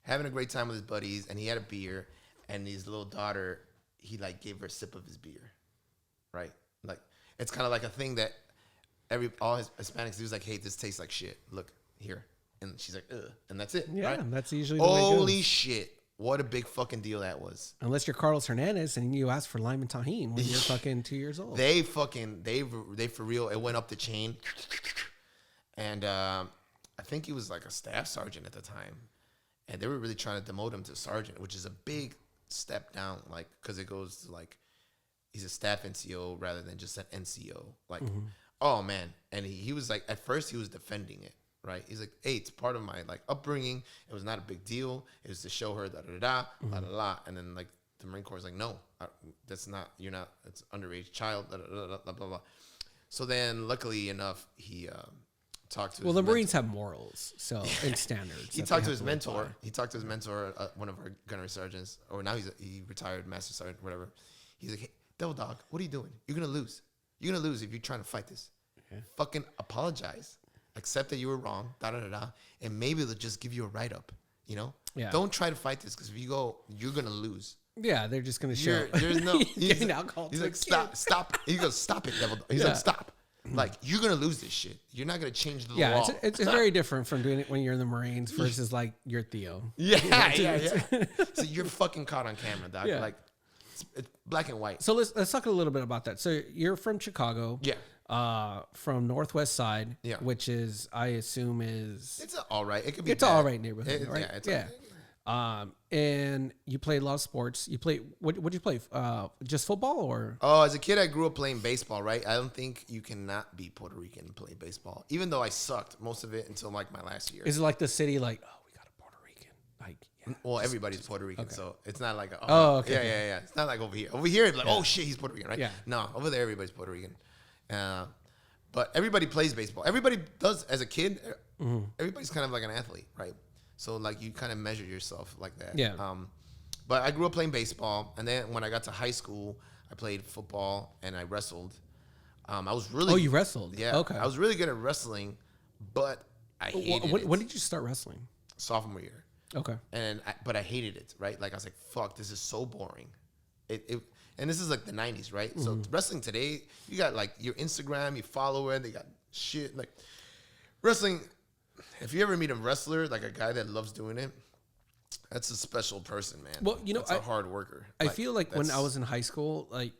having a great time with his buddies, and he had a beer, and his little daughter, he like gave her a sip of his beer, right? Like it's kind of like a thing that all his Hispanics do is like, hey, this tastes like shit. Look here, and she's like, ugh, and that's it. Yeah, right? that's usually the way it Holy goes. shit! What a big fucking deal that was. Unless you're Carlos Hernandez and you ask for lime and tahini when you're fucking 2 years old. They for real. It went up the chain, and I think he was like a staff sergeant at the time, and they were really trying to demote him to sergeant, which is a big step down, like because it goes to like he's a staff NCO rather than just an NCO. Like, oh man, and he was like at first he was defending it. Right, he's like, hey, it's part of my like upbringing. It was not a big deal. It was to show her da da da da da da. And then like the Marine Corps is like, no, that's not. You're not. It's underage child. Da, da, da, da, blah blah blah. So then, luckily enough, he talked to. Well, his the Marines have morals, so and standards. He talked to his mentor. He talked to his mentor, one of our gunnery sergeants, or now he retired master sergeant, whatever. He's like, hey, Devil Dog, what are you doing? You're gonna lose. You're gonna lose if you're trying to fight this. Okay. Fucking apologize. Accept that you were wrong, da da da da, and maybe they'll just give you a write up. You know, Don't try to fight this because if you go, you're gonna lose. Yeah, they're just gonna show. There's no. Getting alcohol. He's like, stop. He goes, stop it, devil. He's like, stop. Like you're gonna lose this shit. You're not gonna change the law. Yeah, it's very different from doing it when you're in the Marines versus like you're Theo. Yeah. So you're fucking caught on camera, dog. Yeah. Like it's black and white. So let's talk a little bit about that. So you're from Chicago. Yeah. From Northwest Side, Yeah. which is I assume is It's all right. It could be. it's all right neighborhood, right? Yeah. It's all right. And you played a lot of sports. You played what'd you play? Just football or? Oh, as a kid, I grew up playing baseball. Right. I don't think you cannot be Puerto Rican and play baseball, even though I sucked most of it until like my last year. Is it like the city? Like, oh, we got a Puerto Rican. Like, yeah. Well, everybody's Puerto Rican, so it's not like okay. Yeah. It's not like over here. Over here, it's like, oh shit, he's Puerto Rican, right? Yeah. No, over there, everybody's Puerto Rican. But everybody plays baseball. Everybody does as a kid. Everybody's kind of like an athlete, right? So like you kind of measure yourself like that. Yeah. But I grew up playing baseball, and then when I got to high school, I played football and I wrestled. I was really. Oh, you wrestled? Yeah. Okay. I was really good at wrestling, but I hated it. When did you start wrestling? Sophomore year. Okay. But I hated it, right? Like I was like, fuck, this is so boring. And this is like the 90s, right? So wrestling today, you got like your Instagram, you follow it, they got shit. Like wrestling, if you ever meet a wrestler, like a guy that loves doing it, that's a special person, man. Well, that's a hard worker. I feel like when I was in high school, like,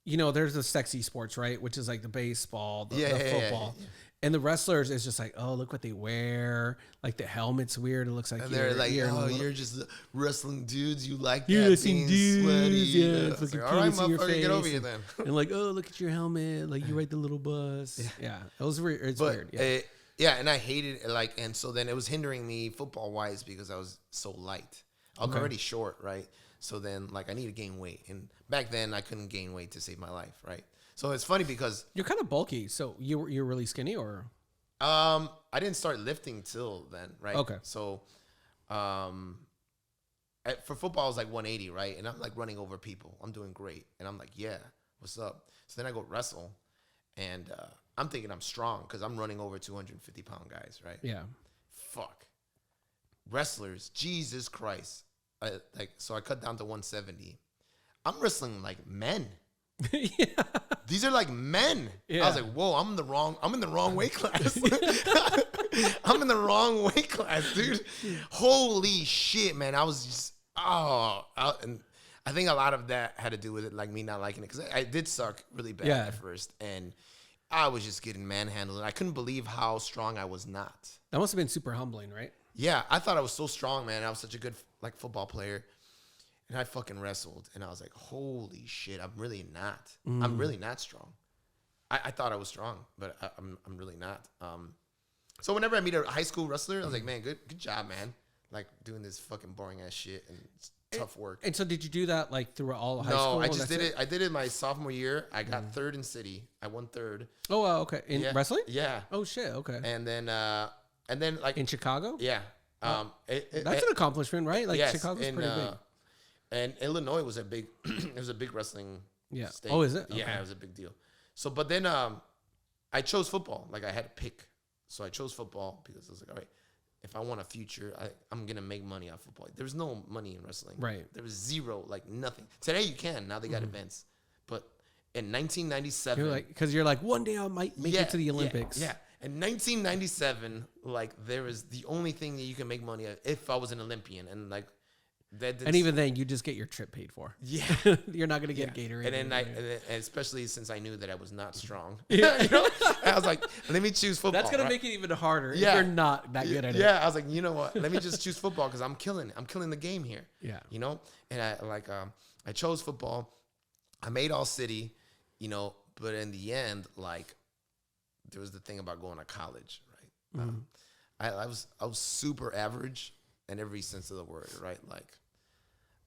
there's the sexy sports, right? Which is like the baseball, the football. Yeah. And the wrestlers is just like, oh, look what they wear. Like the helmet's weird. It looks like they're like, you're just wrestling dudes. You like you're that wrestling being sweaty. Yeah, it's like, all right, motherfucker, get over here then. And like, oh, look at your helmet. Like you ride the little bus. Yeah, it was weird. It's weird. Yeah. And I hated it. Like, and so then it was hindering me football wise because I was so light. I'm already short, right? So then like I need to gain weight, and back then I couldn't gain weight to save my life, right? So it's funny because you're kind of bulky. So you're really skinny, or I didn't start lifting till then, right? Okay. So for football I was like 180, right? And I'm like running over people. I'm doing great, and I'm like, yeah, what's up? So then I go wrestle, and I'm thinking I'm strong because I'm running over 250-pound guys, right? Yeah. Fuck. Wrestlers, Jesus Christ. So I cut down to 170. I'm wrestling like men. Yeah. These are like men. Yeah. I was like, whoa, I'm in the wrong weight class. I'm in the wrong weight class, dude. Holy shit, man. I was just, and I think a lot of that had to do with it, like me not liking it. Because I did suck really bad at first. And I was just getting manhandled. I couldn't believe how strong I was not. That must have been super humbling, right? Yeah, I thought I was so strong, man. I was such a good like football player. And I fucking wrestled, and I was like, holy shit, I'm really not. I'm really not strong. I thought I was strong, but I'm really not. So whenever I meet a high school wrestler, I was like, man, good job, man. Like doing this fucking boring ass shit and it's tough work. And so did you do that like throughout all high No, school? I just did it. I did it my sophomore year. I got third in city. I won third. Oh, wow, okay. In wrestling? Yeah. Oh shit. Okay. And then like in Chicago? yeah. That's an accomplishment, right? Like yes, Chicago's pretty big. And Illinois was a big it was a big wrestling state. Oh, is it? Okay. Yeah, it was a big deal. So but then I chose football. Like I had to pick. So I chose football because I was like, all right, if I want a future, I'm gonna make money off football. There was no money in wrestling. Right. There was zero, like nothing. Today you can. Now they got events. But in 1997, you're like one day I might make it to the Olympics. Yeah. In 1997, like there was the only thing that you can make money at if I was an Olympian, and like that. And even then, you just get your trip paid for. Yeah, you're not gonna get Gatorade. And then especially since I knew that I was not strong. Yeah, you know, I was like, let me choose football. That's gonna make it even harder if you're not that good at it. Yeah, I was like, you know what? Let me just choose football because I'm killing the game here. Yeah, you know, and I chose football. I made all city, you know, but in the end, like. There was the thing about going to college, right? Mm-hmm. I was super average in every sense of the word, right? Like,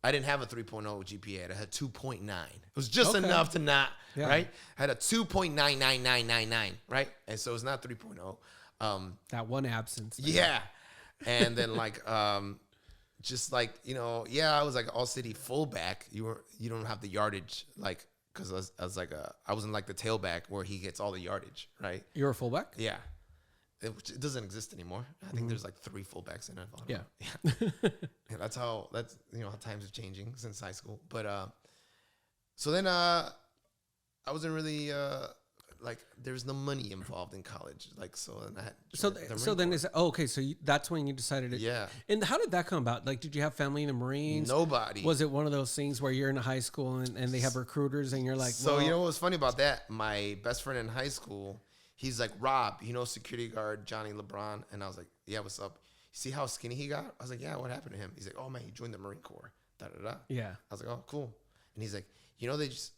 I didn't have a 3.0 GPA. I had 2.9. It was just enough to not, right? I had a 2.99999, right? And so it's not 3.0. That one absence. Yeah. And then like, just like, you know, I was like all city fullback. You don't have the yardage, like, because I wasn't like the tailback where he gets all the yardage, right? You're a fullback? Yeah. It doesn't exist anymore. I think there's like 3 fullbacks in it. Yeah. Yeah. That's how times are changing since high school. But so then I wasn't really like there's no money involved in college. Like so then I had so then is okay, so that's when you decided it. Yeah. And how did that come about? Like did you have family in the Marines? Nobody. Was it one of those things where you're in high school and they have recruiters and you're like, so you know what was funny about that? My best friend in high school, he's like, Rob, you know, security guard Johnny LeBron. And I was like, yeah, what's up? You see how skinny he got? I was like, yeah, what happened to him? He's like, oh man, he joined the Marine Corps. Da da da. Yeah. I was like, oh, cool. And he's like, you know, they just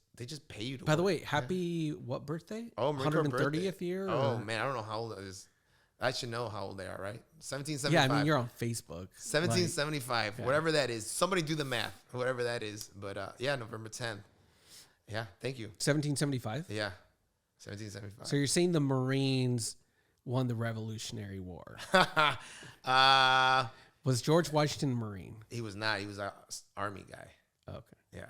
pay you to By work. the way, happy what birthday? Oh, Marine Corps 130th birthday. year? Oh man, I don't know how old it is. I should know how old they are, right? 1775. Yeah, I mean you're on Facebook. 1775, whatever that is. Somebody do the math, whatever that is. But November 10th. Yeah, thank you. 1775? Yeah, 1775. So you're saying the Marines won the Revolutionary War? Was George Washington a Marine? He was not. He was an army guy. Okay. Yeah.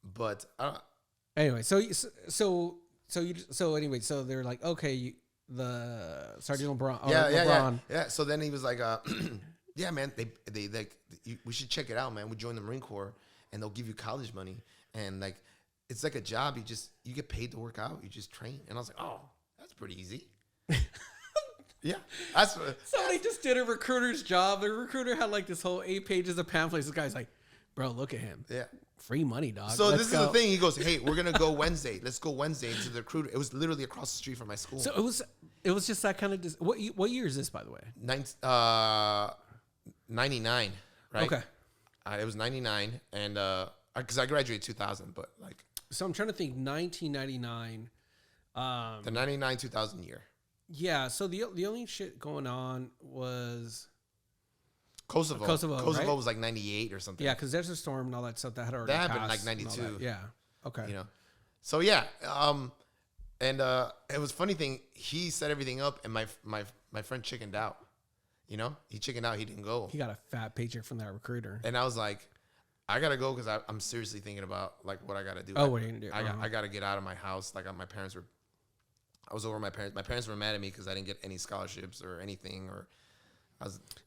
But anyway, so they're like, okay, the Sergeant LeBron. Yeah. So then he was like, yeah, man, they like we should check it out, man. We joined the Marine Corps, and they'll give you college money, and like it's like a job. You get paid to work out. You just train, and I was like, oh, that's pretty easy. Yeah, that's what. Somebody just did a recruiter's job. The recruiter had like this whole 8 pages of pamphlets. This guy's like, bro, look at him. Yeah. Free money, dog. So this is the thing. He goes, hey, we're going to go Wednesday. Let's go Wednesday to the recruiter. It was literally across the street from my school. So it was just that kind of, what year is this, by the way? 99, right? Okay. It was 99. And, because I graduated 2000, but like. So I'm trying to think 1999. The 99, 2000 year. Yeah. So the only shit going on was Kosovo, right? was like 98 or something. Yeah, because there's a storm and all that stuff that had already happened passed like 92. Yeah. Okay. You know, so yeah, and it was funny thing. He set everything up, and my friend chickened out. You know, he chickened out. He didn't go. He got a fat paycheck from that recruiter. And I was like, I gotta go because I'm seriously thinking about like what I gotta do. Oh, what are you gonna do? I gotta get out of my house. Like my parents were. I was over my parents. My parents were mad at me because I didn't get any scholarships or anything. Or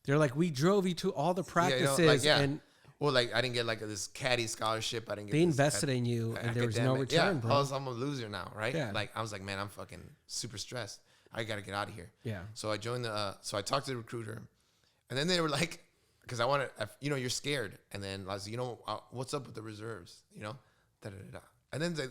they're like, we drove you to all the practices, and well, like I didn't get like this caddy scholarship. I didn't get. They invested in you, and there was no return, bro. I'm a loser now, right? Yeah. Like I was like, man, I'm fucking super stressed. I gotta get out of here. Yeah. So I joined so I talked to the recruiter, and then they were like, because I wanted, you're scared, and then I was, what's up with the reserves, da da da. And then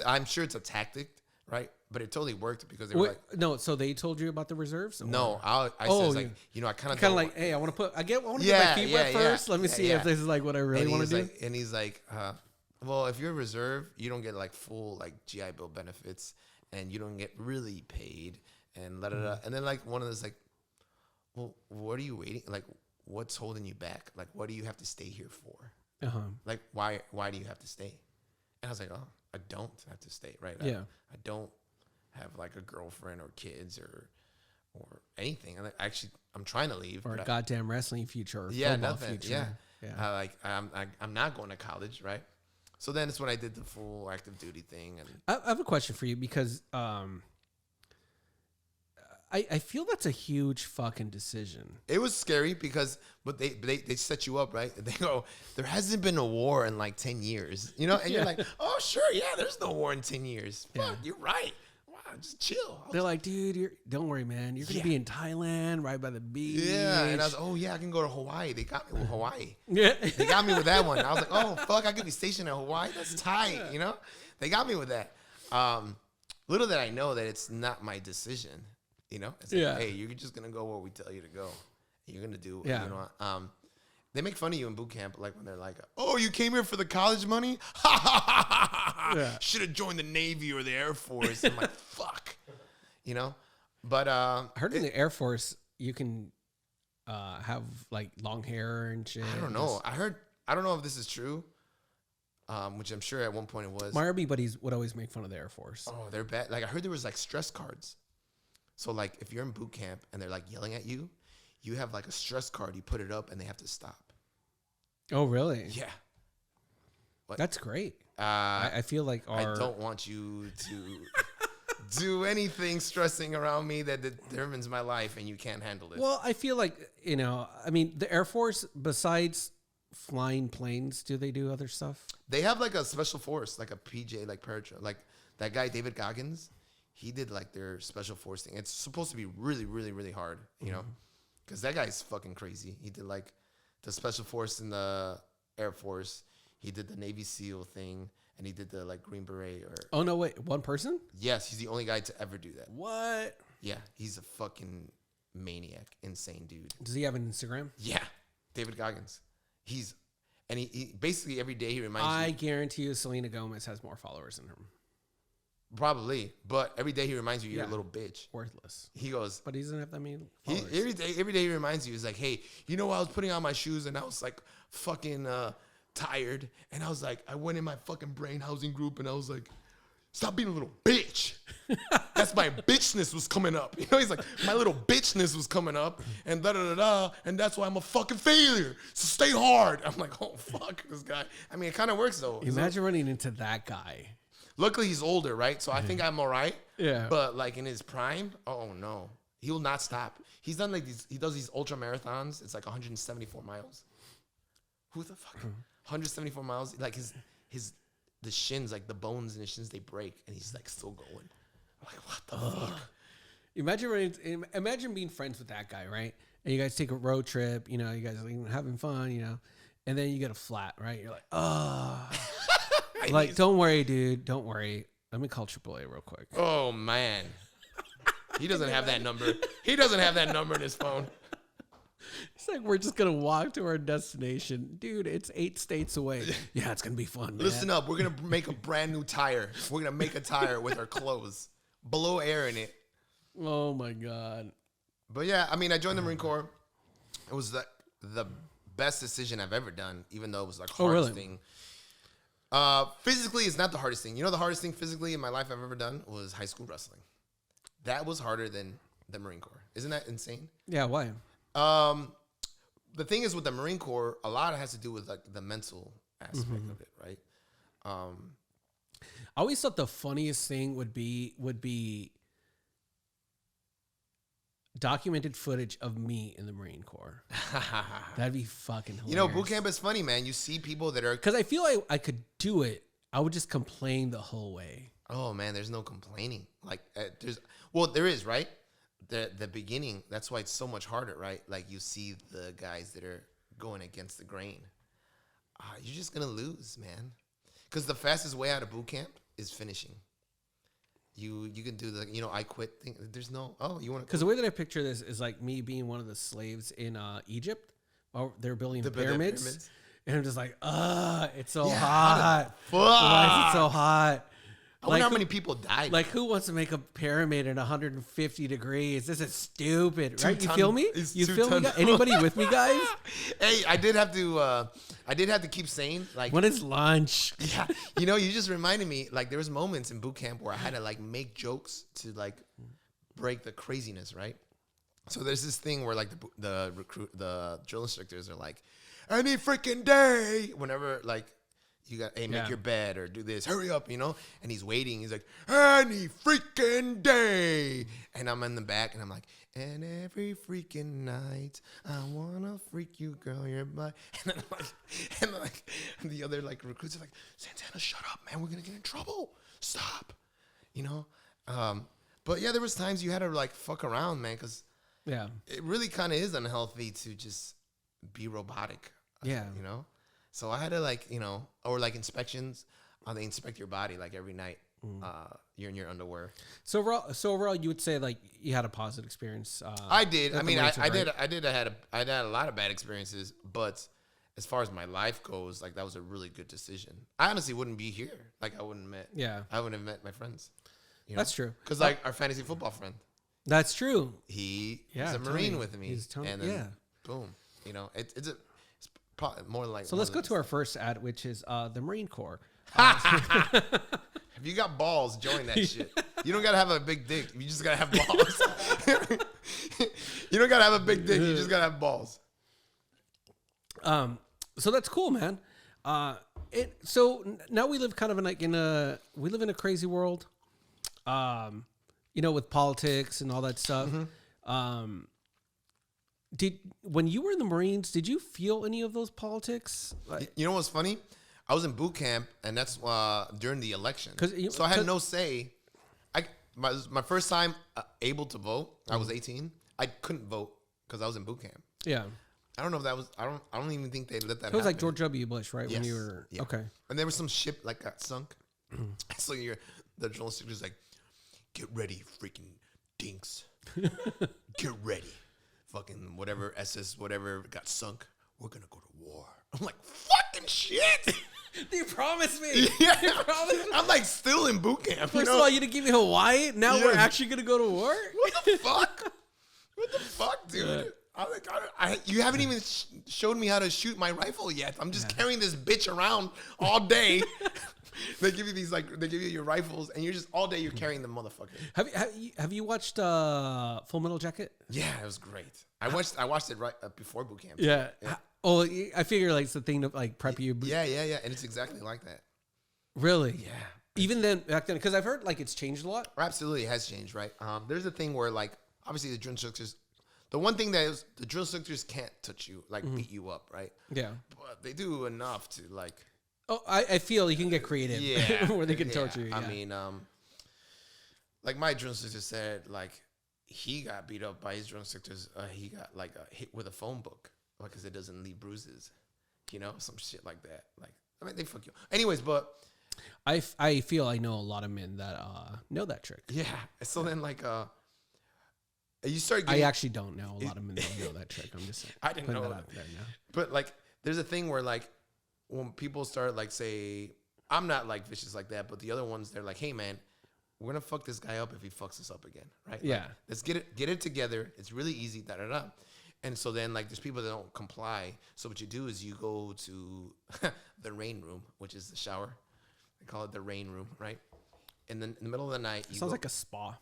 I'm sure it's a tactic. Right, but it totally worked because they were like, no. So they told you about the reserves? Or? No, I said like, I kind of like, hey, I want to get my feet wet first. Let me see if this is like what I really want to do. And he's like, well, if you're a reserve, you don't get like full like GI Bill benefits, and you don't get really paid, and la da da. And then like one of those like, well, what are you waiting? Like, what's holding you back? Like, what do you have to stay here for? Like, why do you have to stay? And I was like, oh, I don't have to stay, right? Yeah. I don't have like a girlfriend or kids or anything. And I'm trying to leave. Or a goddamn wrestling future. Or yeah, football nothing. Future. Yeah. I'm not going to college, right? So then it's when I did the full active duty thing. And I have a question for you because I feel that's a huge fucking decision. it was scary because, but they set you up, right? They go, there hasn't been a war in like 10 years, you know? And you're like, oh, sure. Yeah, there's no war in 10 years. Fuck, you're right. Wow, just chill. They're like, dude, don't worry, man. You're going to be in Thailand, right by the beach. Yeah. And I was, oh, yeah, I can go to Hawaii. They got me with Hawaii. Yeah. They got me with that one. I was like, oh, fuck, I could be stationed in Hawaii. That's tight, you know? They got me with that. Little did I know that it's not my decision, you know? It's like, hey, you're just going to go where we tell you to go. You're going to do, you know, they make fun of you in boot camp, like when they're like, oh, you came here for the college money? Should have joined the Navy or the Air Force. I'm like, fuck, you know? But I heard in the Air Force, you can have like long hair and shit. I don't know. I don't know if this is true, which I'm sure at one point it was. My Army buddies would always make fun of the Air Force. Oh, they're bad. Like I heard there was like stress cards. So like if you're in boot camp and they're like yelling at you, you have like a stress card. You put it up and they have to stop. Oh, really? Yeah. But, that's great. I feel like I don't want you to do anything stressing around me that determines my life, and you can't handle it. Well, I feel like, you know, I mean, the Air Force, besides flying planes, do they do other stuff? They have like a special force, like a PJ, like paratrooper, like that guy David Goggins. He did like their special force thing. It's supposed to be really, really, really hard, you know, because that guy's fucking crazy. He did like the special force in the Air Force. He did the Navy SEAL thing, and he did the like Green Beret. Oh no, wait, one person? Yes, he's the only guy to ever do that. What? Yeah, he's a fucking maniac, insane dude. Does he have an Instagram? Yeah, David Goggins. And he basically every day he reminds you. I guarantee you, Selena Gomez has more followers than him. Probably, but every day he reminds you you're a little bitch. Worthless. He goes, but he doesn't have that many followers. Every day he reminds you, he's like, hey, you know, I was putting on my shoes and I was like fucking tired, and I was like, I went in my fucking brain housing group and I was like, stop being a little bitch. That's my bitchness was coming up. You know, he's like, my little bitchness was coming up, and da da da da, and that's why I'm a fucking failure. So stay hard. I'm like, oh fuck this guy. I mean, it kind of works though. Imagine running into that guy. Luckily, he's older, right? So I think I'm all right. Yeah. But like in his prime, oh no, he will not stop. He's done like these. He does these ultra marathons. It's like 174 miles. Who the fuck? 174 miles. Like the shins, like the bones in his shins, they break, and he's like still going. I'm like, what the fuck? Imagine being friends with that guy, right? And you guys take a road trip. You know, you guys are like having fun. You know, and then you get a flat, right? You're like, oh. Like, don't worry, dude. Don't worry. Let me call AAA real quick. Oh, man. He doesn't have that number. He doesn't have that number in his phone. It's like, we're just going to walk to our destination. Dude, it's 8 states away. Yeah, it's going to be fun, man. Listen up. We're going to make a brand new tire. We're going to make a tire with our clothes. Blow air in it. Oh, my God. But, yeah, I mean, I joined the Marine Corps. It was the best decision I've ever done, even though it was like hardest thing. Physically, it's not the hardest thing. You know, the hardest thing physically in my life I've ever done was high school wrestling. That was harder than the Marine Corps. Isn't that insane? Yeah, why? The thing is with the Marine Corps, a lot has to do with like the mental aspect of it, right? I always thought the funniest thing would be documented footage of me in the Marine Corps. That'd be fucking hilarious. You know, boot camp is funny, man. You see people that are... Because I feel like I could do it. I would just complain the whole way. Oh, man, there's no complaining. Like, there is, right? The beginning, that's why it's so much harder, right? Like, you see the guys that are going against the grain. You're just going to lose, man. Because the fastest way out of boot camp is finishing. You can do the, you know, I quit thing. There's no, you want to. Because the way that I picture this is like me being one of the slaves in Egypt while they're building the pyramids. And I'm just like, it's so hot. Fuck. Why is it so hot? I wonder how many people died. Like, who wants to make a pyramid at 150 degrees? This is stupid, right? You feel me? You feel me? Anybody with me, guys? Hey, I did have to keep saying, like, when is lunch? Yeah, you know, you just reminded me. Like, there was moments in boot camp where I had to like make jokes to like break the craziness, right? So there's this thing where like the drill instructors are like, any freaking day, whenever like. You got, hey, make your bed or do this. Hurry up, you know? And he's waiting. He's like, any freaking day. And I'm in the back, and I'm like, and every freaking night, I want to freak you, girl, you're my. And the other, like, recruits are like, Santana, shut up, man. We're going to get in trouble. Stop. You know? But, yeah, there was times you had to, like, fuck around, man, because it really kind of is unhealthy to just be robotic. Yeah. You know? So I had to like, you know, or like inspections, they inspect your body like every night. You're in your underwear. So overall, you would say like you had a positive experience. I did. I mean, I had a lot of bad experiences, but as far as my life goes, like that was a really good decision. I honestly wouldn't be here. Like I wouldn't have met my friends. You know? That's true. Because like our fantasy football friend. That's true. He was a Marine with me. And then boom. You know, it's probably more like. So let's go to our first ad, which is the Marine Corps. If you got balls, join that shit. You don't gotta have a big dick. You just gotta have balls. You don't gotta have a big dick. You just gotta have balls. So that's cool, man. So now we live kind of in a crazy world. You know, with politics and all that stuff. Mm-hmm. When you were in the Marines, did you feel any of those politics? You know what's funny? I was in boot camp, and that's during the election. So I had no say. My first time able to vote, I was 18. I couldn't vote because I was in boot camp. Yeah. I don't know if that was. I don't even think they let that happen. It was like George W. Bush, right? Yes. When you were okay. And there was some ship like got sunk. So the drill instructor's like, "Get ready, freaking dinks. Get ready." Fucking whatever SS whatever got sunk. We're gonna go to war. I'm like, fucking shit. You promised me. Yeah. You promised me. I'm like still in boot camp. First of all, you didn't give me Hawaii. Now we're actually gonna go to war. What the fuck? What the fuck, dude? Yeah. You haven't even showed me how to shoot my rifle yet. I'm just carrying this bitch around all day. They give you your rifles, and you're just all day you're carrying the motherfucker. Have you watched Full Metal Jacket? Yeah, it was great. I watched it right before boot camp. Yeah. Oh, I figure like it's the thing to like prep you. Yeah, and it's exactly like that. Really? Yeah. Even then, back then, because I've heard like it's changed a lot. Absolutely, it has changed, right? There's a thing where like obviously the drill instructors, the one thing that is the drill instructors can't touch you, like beat you up, right? Yeah. But they do enough to like. Oh, I feel you can get creative. Yeah. Where they can torture you. Yeah. I mean, like my drill instructor said, like he got beat up by his drill instructors. He got like hit with a phone book because it doesn't leave bruises, you know, some shit like that. Like, I mean, they fuck you. Anyways, but I feel I know a lot of men that know that trick. Yeah. So then like you start. I actually don't know a lot of men that know that trick. I'm just saying. I didn't know that. But like, there's a thing where like. When people start like say, I'm not like vicious like that, but the other ones, they're like, hey man, we're gonna fuck this guy up if he fucks us up again, right? Yeah. Like, let's get it together. It's really easy, da. And so then like there's people that don't comply. So what you do is you go to the rain room, which is the shower. They call it the rain room, right? And then in the middle of the night, sounds like a spa.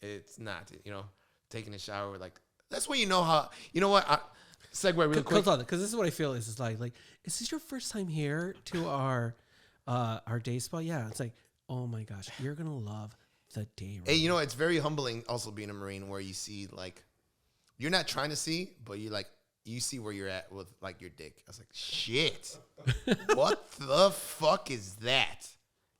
It's not, you know, taking a shower like that's when you know how. You know what? Segue real quick. Because this is what I feel is like, is this your first time here to our day spa? Yeah. It's like, oh my gosh, you're going to love the day room. Hey, you know, it's very humbling also being a Marine where you see like, you're not trying to see, but you see where you're at with like your dick. I was like, shit, what the fuck is that?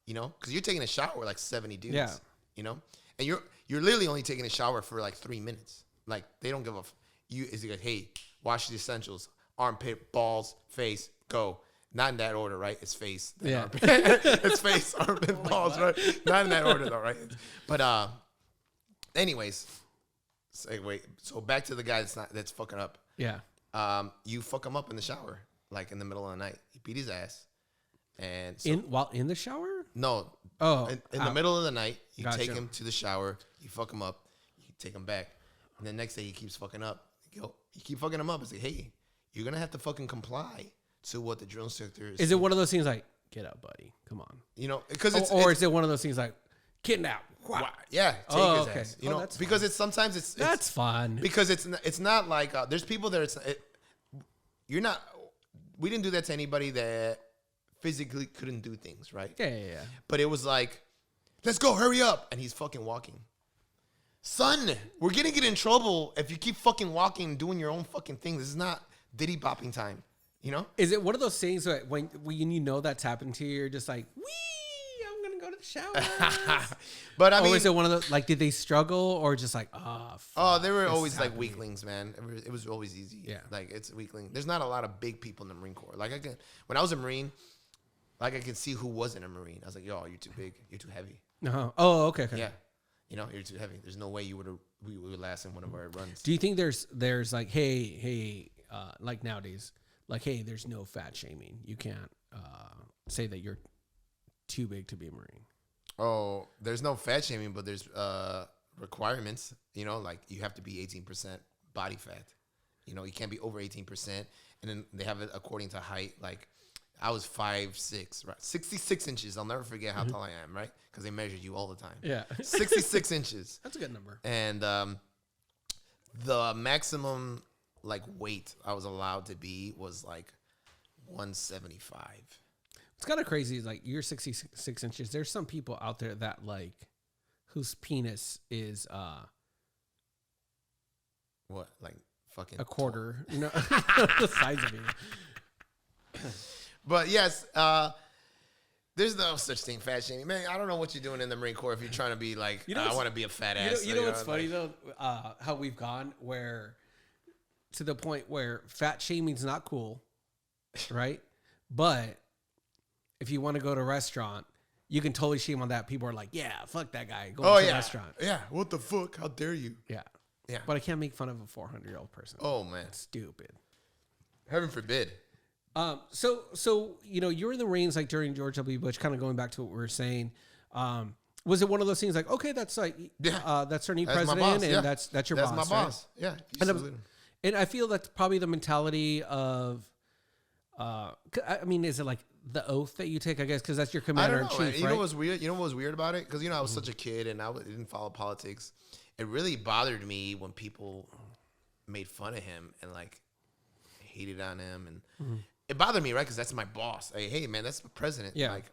You know, because you're taking a shower with like 70 dudes, you know, and you're literally only taking a shower for like 3 minutes. Like they don't give a is like, hey, wash the essentials, armpit, balls, face, go. Not in that order, right? It's face. Yeah. It's face, armpit, balls, right? Not in that order though, right? But anyways, so back to the guy that's fucking up. Yeah. You fuck him up in the shower, like in the middle of the night. You beat his ass. And while in the shower? No. Oh, In the middle of the night, you Gotcha. take him to the shower, you fuck him up, you take him back, and the next day he keeps fucking up. You keep fucking him up. It's like, hey, you're gonna have to fucking comply to what the drill instructor is. Is it one of those things like, get up, buddy, come on? You know, because Or is it one of those things like, kidnap? Yeah, take Oh, his okay. ass. You know, that's because it's sometimes that's fun. because it's not like there's people that you're not. We didn't do that to anybody that physically couldn't do things, right? Yeah. But it was like, let's go, hurry up, and he's fucking walking. Son, we're gonna get in trouble if you keep fucking walking and doing your own fucking thing. This is not diddy bopping time, you know? Is it one of those things that when you know that's happened to you, you're just like, wee, I'm gonna go to the shower. But I mean, or is it one of those like, did they struggle or just like, they were always like weaklings, man. It was always easy. Yeah, like it's a weakling. There's not a lot of big people in the Marine Corps. Like when I was a Marine, like I could see who wasn't a Marine. I was like, yo, you're too big, you're too heavy. Uh-huh. Oh, okay. Yeah, you know, you're too heavy. There's no way we would last in one of our runs. Do you think there's like, hey, like nowadays, like, hey, there's no fat shaming. You can't say that you're too big to be a Marine. Oh, there's no fat shaming, but there's requirements. You know, like you have to be 18% body fat. You know, you can't be over 18%. And then they have it according to height. Like I was 5'6", right? 66 inches. I'll never forget how tall I am, right? Because they measure you all the time. Yeah. 66 inches. That's a good number. And the maximum like weight I was allowed to be was like 175. It's kind of crazy. Like you're 66 inches. There's some people out there that like whose penis is What, like fucking a quarter, you know, the size of you. But yes, there's no such thing fat shaming, man. I don't know what you're doing in the Marine Corps if you're trying to be like, I want to be a fat ass. You know what's funny though? How we've gone where to the point where fat shaming's not cool, right? But if you want to go to a restaurant, you can totally shame on that. People are like, yeah, fuck that guy going to a restaurant. Yeah, what the fuck? How dare you? Yeah. Yeah. But I can't make fun of a 400-year-old person. Oh, man. That's stupid. Heaven forbid. So you know, you were in the Marines like during George W. Bush, kind of going back to what we were saying. Was it one of those things like, okay, that's like, that's our new president, and that's your boss, That's my boss. Right? Yeah. And I feel that's probably the mentality of, I mean, is it like the oath that you take, I guess, because that's your commander in chief, right? You know what's weird? You know what was weird about it? Because, you know, I was such a kid and I didn't follow politics. It really bothered me when people made fun of him and, like, hated on him. And it bothered me, right? Because that's my boss. Like, hey, man, that's the president. Yeah. Like,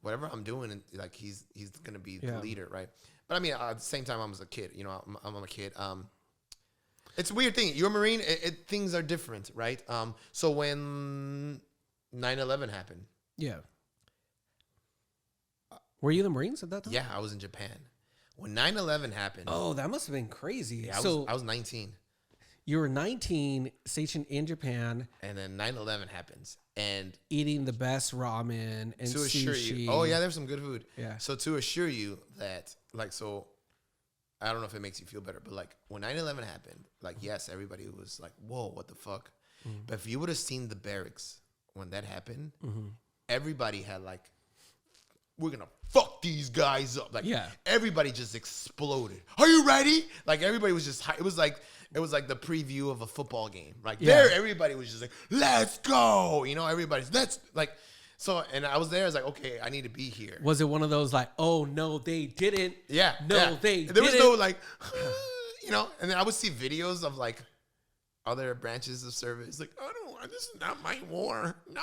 whatever I'm doing, and like, he's going to be the leader, right? But, I mean, at the same time, I was a kid. You know, I'm a kid. It's a weird thing. You're a Marine. Things are different, right? So when 9/11 happened. Yeah. Were you in the Marines at that time? Yeah, I was in Japan. When 9/11 happened. Oh, that must have been crazy. Yeah, I was 19. You were 19, stationed in Japan. And then 9/11 happens. And eating the best ramen and to assure sushi. you. Oh, yeah, there's some good food. Yeah. So to assure you that, like, so I don't know if it makes you feel better, but like when 9/11 happened, like, yes, everybody was like, whoa, what the fuck? But if you would have seen the barracks when that happened, everybody had like, we're gonna fuck these guys up. Like, everybody just exploded. Are you ready? Like, everybody was just, it was like the preview of a football game. Like, there, everybody was just like, let's go. You know, everybody's, let's, like, so, and I was there, I was like, okay, I need to be here. Was it one of those like, oh, no, they didn't? Yeah. No, they didn't. There was no like, you know, and then I would see videos of like other branches of service. Like, this is not my war. No.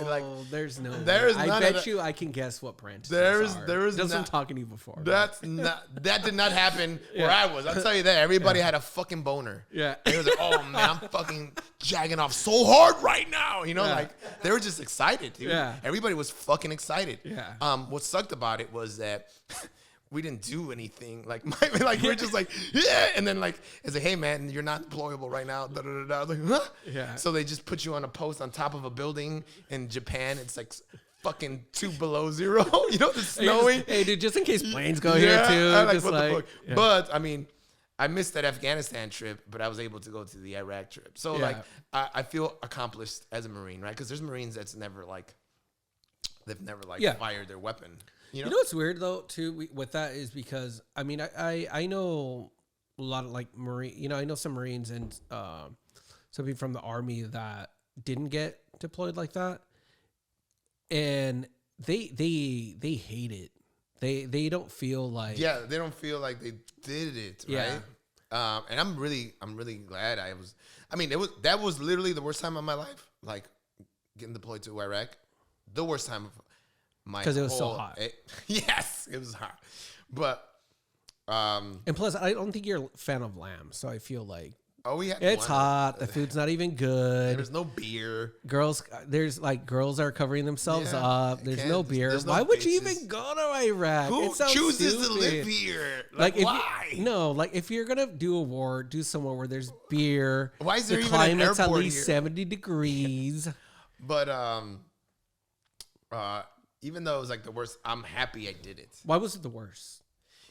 Like, there's no. I bet you I can guess what branch. There is. That's what I'm talking to you before. That did not happen where I was. I'll tell you that. Everybody had a fucking boner. Yeah. And it was like, oh man, I'm fucking jagging off so hard right now. You know, like they were just excited, dude. Yeah. Everybody was fucking excited. Yeah. What sucked about it was that we didn't do anything. Like, we're just like, yeah. And then like, it's like, hey man, you're not deployable right now. Da, da, da, da. I was like, huh? Yeah. So they just put you on a post on top of a building in Japan. It's like fucking 2 below 0. You know, the snowing. Hey, dude, just in case planes go here too. Like, just what like, the fuck? Yeah. But I mean, I missed that Afghanistan trip, but I was able to go to the Iraq trip. So like, I feel accomplished as a Marine, right? Because there's Marines that's never like they've never like Yeah. fired their weapon. You know? You know what's weird though too with that is because I mean I know a lot of like Marine, you know, I know some Marines and some people from the Army that didn't get deployed like that, and they hate it. They don't feel like They don't feel like they did it, Yeah. right? And I'm really glad I was. I mean, that was literally the worst time of my life. Like getting deployed to Iraq, the worst time of my 'Cause it was so whole- hot. Yes, it was hot, but and plus I don't think you're a fan of lamb, so I feel like we had it's one. hot. The food's not even good. There's no beer. Girls, girls are covering themselves Yeah, up. There's no beer. there's no Why would you bitches. even go to Iraq? Who It sounds chooses to stupid. live here? Like if why? like if you're gonna do a war, do somewhere where there's beer. Why is there the even an climate's at airport least here? 70 degrees? But even though it was like the worst, I'm happy I did it. Why was it the worst?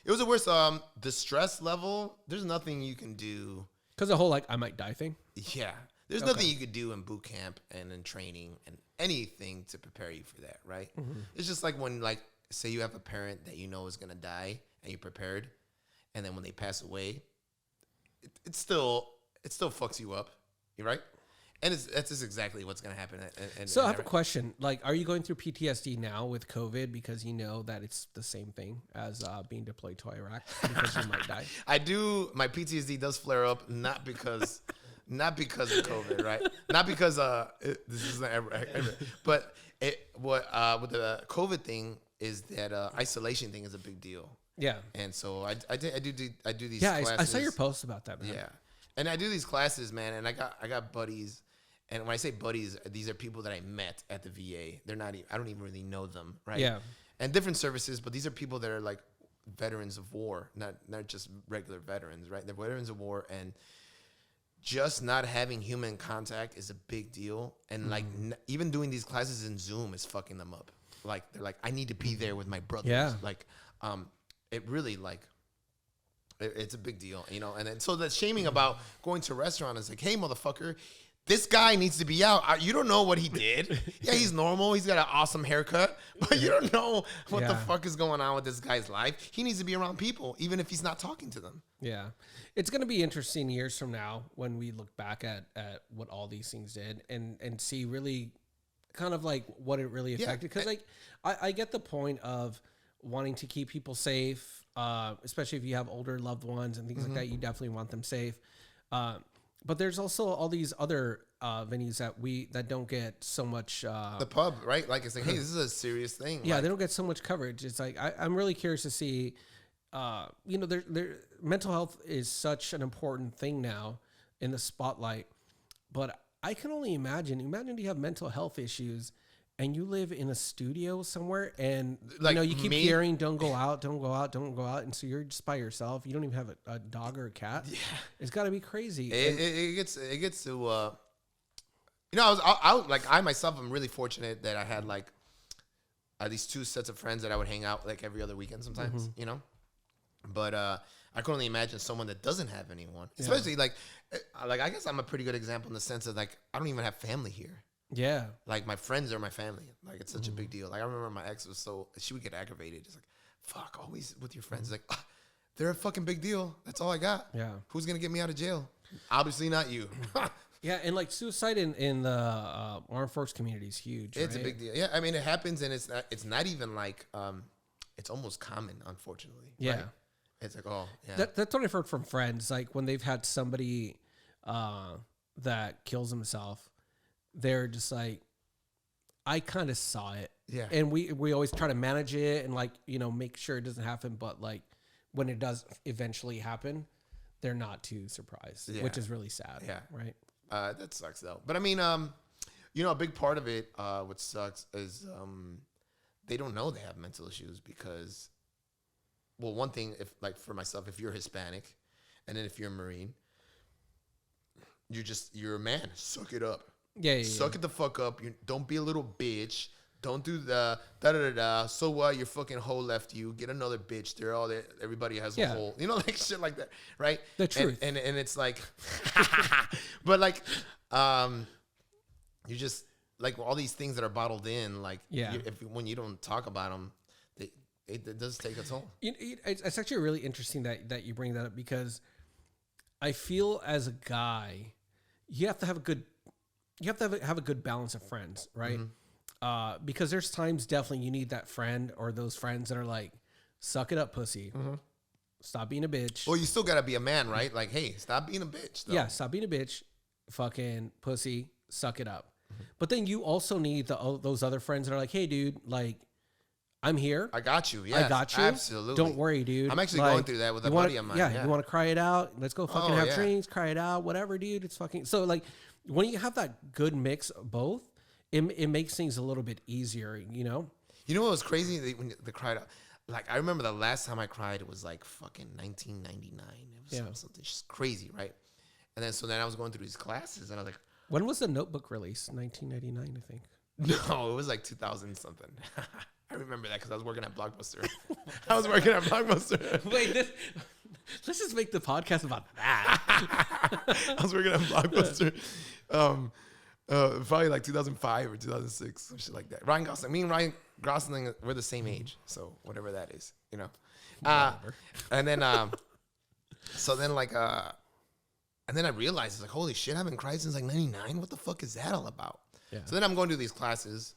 It was the worst. The stress level. There's nothing you can do. Because the whole I might die thing. Yeah, there's nothing you could do in boot camp and in training and anything to prepare you for that, right? It's just like when, like, say you have a parent that you know is gonna die and you're prepared, and then when they pass away, it still fucks you up, you right? And that's just exactly what's gonna happen. So I have a question. Like, are you going through PTSD now with COVID because you know that it's the same thing as being deployed to Iraq because you might die? I do. My PTSD does flare up, not because of COVID, right? Not because this is not ever, but with the COVID thing is that isolation thing is a big deal, Yeah. and so I do these. Yeah, classes. I saw your post about that, man. Yeah, and I do these classes, man, and I got buddies. And when I say buddies, these are people that I met at the VA. They're not even, I don't even really know them, right? Yeah. And different services, but these are people that are like veterans of war, not just regular veterans, right? They're veterans of war, and just not having human contact is a big deal. And like even doing these classes in Zoom is fucking them up. Like they're like, I need to be there with my brothers. Yeah. Like, it really like. It's a big deal, you know. And then so the shaming about going to a restaurant is like, hey, motherfucker. This guy needs to be out. You don't know what he did. Yeah, he's normal. He's got an awesome haircut. But you don't know what the fuck is going on with this guy's life. He needs to be around people, even if he's not talking to them. Yeah. It's going to be interesting years from now when we look back at what all these things did and see really kind of like what it really affected. Because like I get the point of wanting to keep people safe, especially if you have older loved ones and things like that. You definitely want them safe. But there's also all these other venues that don't get so much. The pub, right? Like it's like, hey, this is a serious thing. Yeah, like, they don't get so much coverage. It's like I'm really curious to see. You know, mental health is such an important thing now in the spotlight. But I can only imagine. Imagine you have mental health issues. And you live in a studio somewhere, and Like you know you keep me? hearing, "Don't go out, don't go out, don't go out," and so you're just by yourself. You don't even have a dog or a cat. Yeah, it's got to be crazy. It gets to. You know, I myself am really fortunate that I had like these two sets of friends that I would hang out like every other weekend sometimes. You know, but I can only imagine someone that doesn't have anyone, especially like I guess I'm a pretty good example in the sense of like I don't even have family here. Yeah. Like my friends are my family. Like it's such a big deal. Like I remember my ex she would get aggravated. It's like, fuck, always with your friends. Like, they're a fucking big deal. That's all I got. Yeah. Who's gonna get me out of jail? Obviously not you. Yeah, and like suicide in the armed force community is huge. It's right? a big deal. Yeah, I mean it happens, and it's not even like it's almost common, unfortunately. Yeah. Right? It's like, oh yeah. That's what I've heard from friends. Like when they've had somebody that kills himself, they're just like, I kind of saw it. Yeah. And we always try to manage it and like, you know, make sure it doesn't happen. But like when it does eventually happen, they're not too surprised, which is really sad. Yeah. Right. That sucks though. But I mean, you know, a big part of it, what sucks is they don't know they have mental issues because, well, one thing, if like for myself, if you're Hispanic, and then if you're a Marine, you're a man. Suck it up. Yeah. Suck it the fuck up. You don't be a little bitch. Don't do the da-da-da-da. So what? Your fucking hoe left you. Get another bitch. They're all there. Everybody has a hole. You know, like shit like that, right? The truth. And it's like, but like, you just, like all these things that are bottled in, like Yeah. when you don't talk about them, it does take a toll. It's actually really interesting that you bring that up, because I feel as a guy, you have to have a good balance of friends, right? Because there's times definitely you need that friend or those friends that are like, suck it up, pussy. Stop being a bitch. Well, you still gotta be a man, right? Like, hey, stop being a bitch. Though. Yeah, stop being a bitch. Fucking pussy, suck it up. But then you also need those other friends that are like, hey, dude, like, I'm here. I got you. Yes, I got you. Absolutely. Don't worry, dude. I'm actually like, going through that with a wanna, buddy of mine. Yeah, you want to cry it out? Let's go fucking have yeah. drinks, cry it out, whatever, dude. It's fucking... So, like, when you have that good mix of both, it makes things a little bit easier, you know? You know what was crazy? When the cried out, like, I remember the last time I cried, it was like fucking 1999. It was something just crazy, right? And then I was going through these classes, and I was like, when was the Notebook released? 1999, I think. no, it was like 2000 something. I remember that because I was working at Blockbuster. I was working at Blockbuster. Wait, let's just make the podcast about that. I was working at Blockbuster. Probably like 2005 or 2006, some shit like that. Ryan Gosling. Me and Ryan Gosling, we're the same age, so whatever that is, you know. And then, so then like, and then I realized it's like, holy shit, I haven't cried since like '99. What the fuck is that all about? Yeah. So then I'm going to these classes,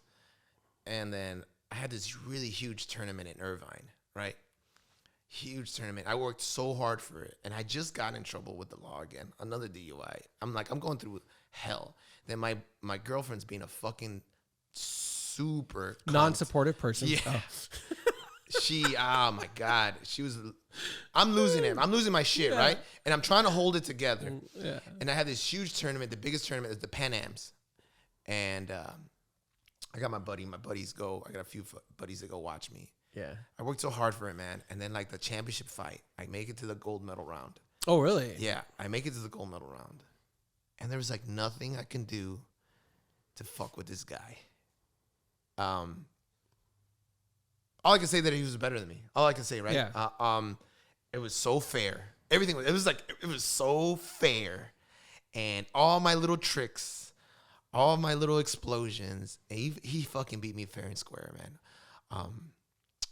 and then I had this really huge tournament in Irvine, right? Huge tournament. I worked so hard for it, and I just got in trouble with the law again. Another DUI. I'm going through hell. Then my girlfriend's being a fucking super cunt. Non-supportive person. Yeah. Oh. Oh my God. I'm losing it. I'm losing my shit, right? And I'm trying to hold it together. Yeah. And I had this huge tournament. The biggest tournament is the Pan Ams. And I got my buddies go. I got a few buddies that go watch me. Yeah. I worked so hard for it, man. And then like the championship fight, I make it to the gold medal round. Oh, really? Yeah, I make it to the gold medal round. And there was like nothing I can do to fuck with this guy. All I can say that he was better than me. All I can say, right? Yeah. It was so fair. Everything it was so fair. And all my little tricks, all my little explosions, he fucking beat me fair and square, man.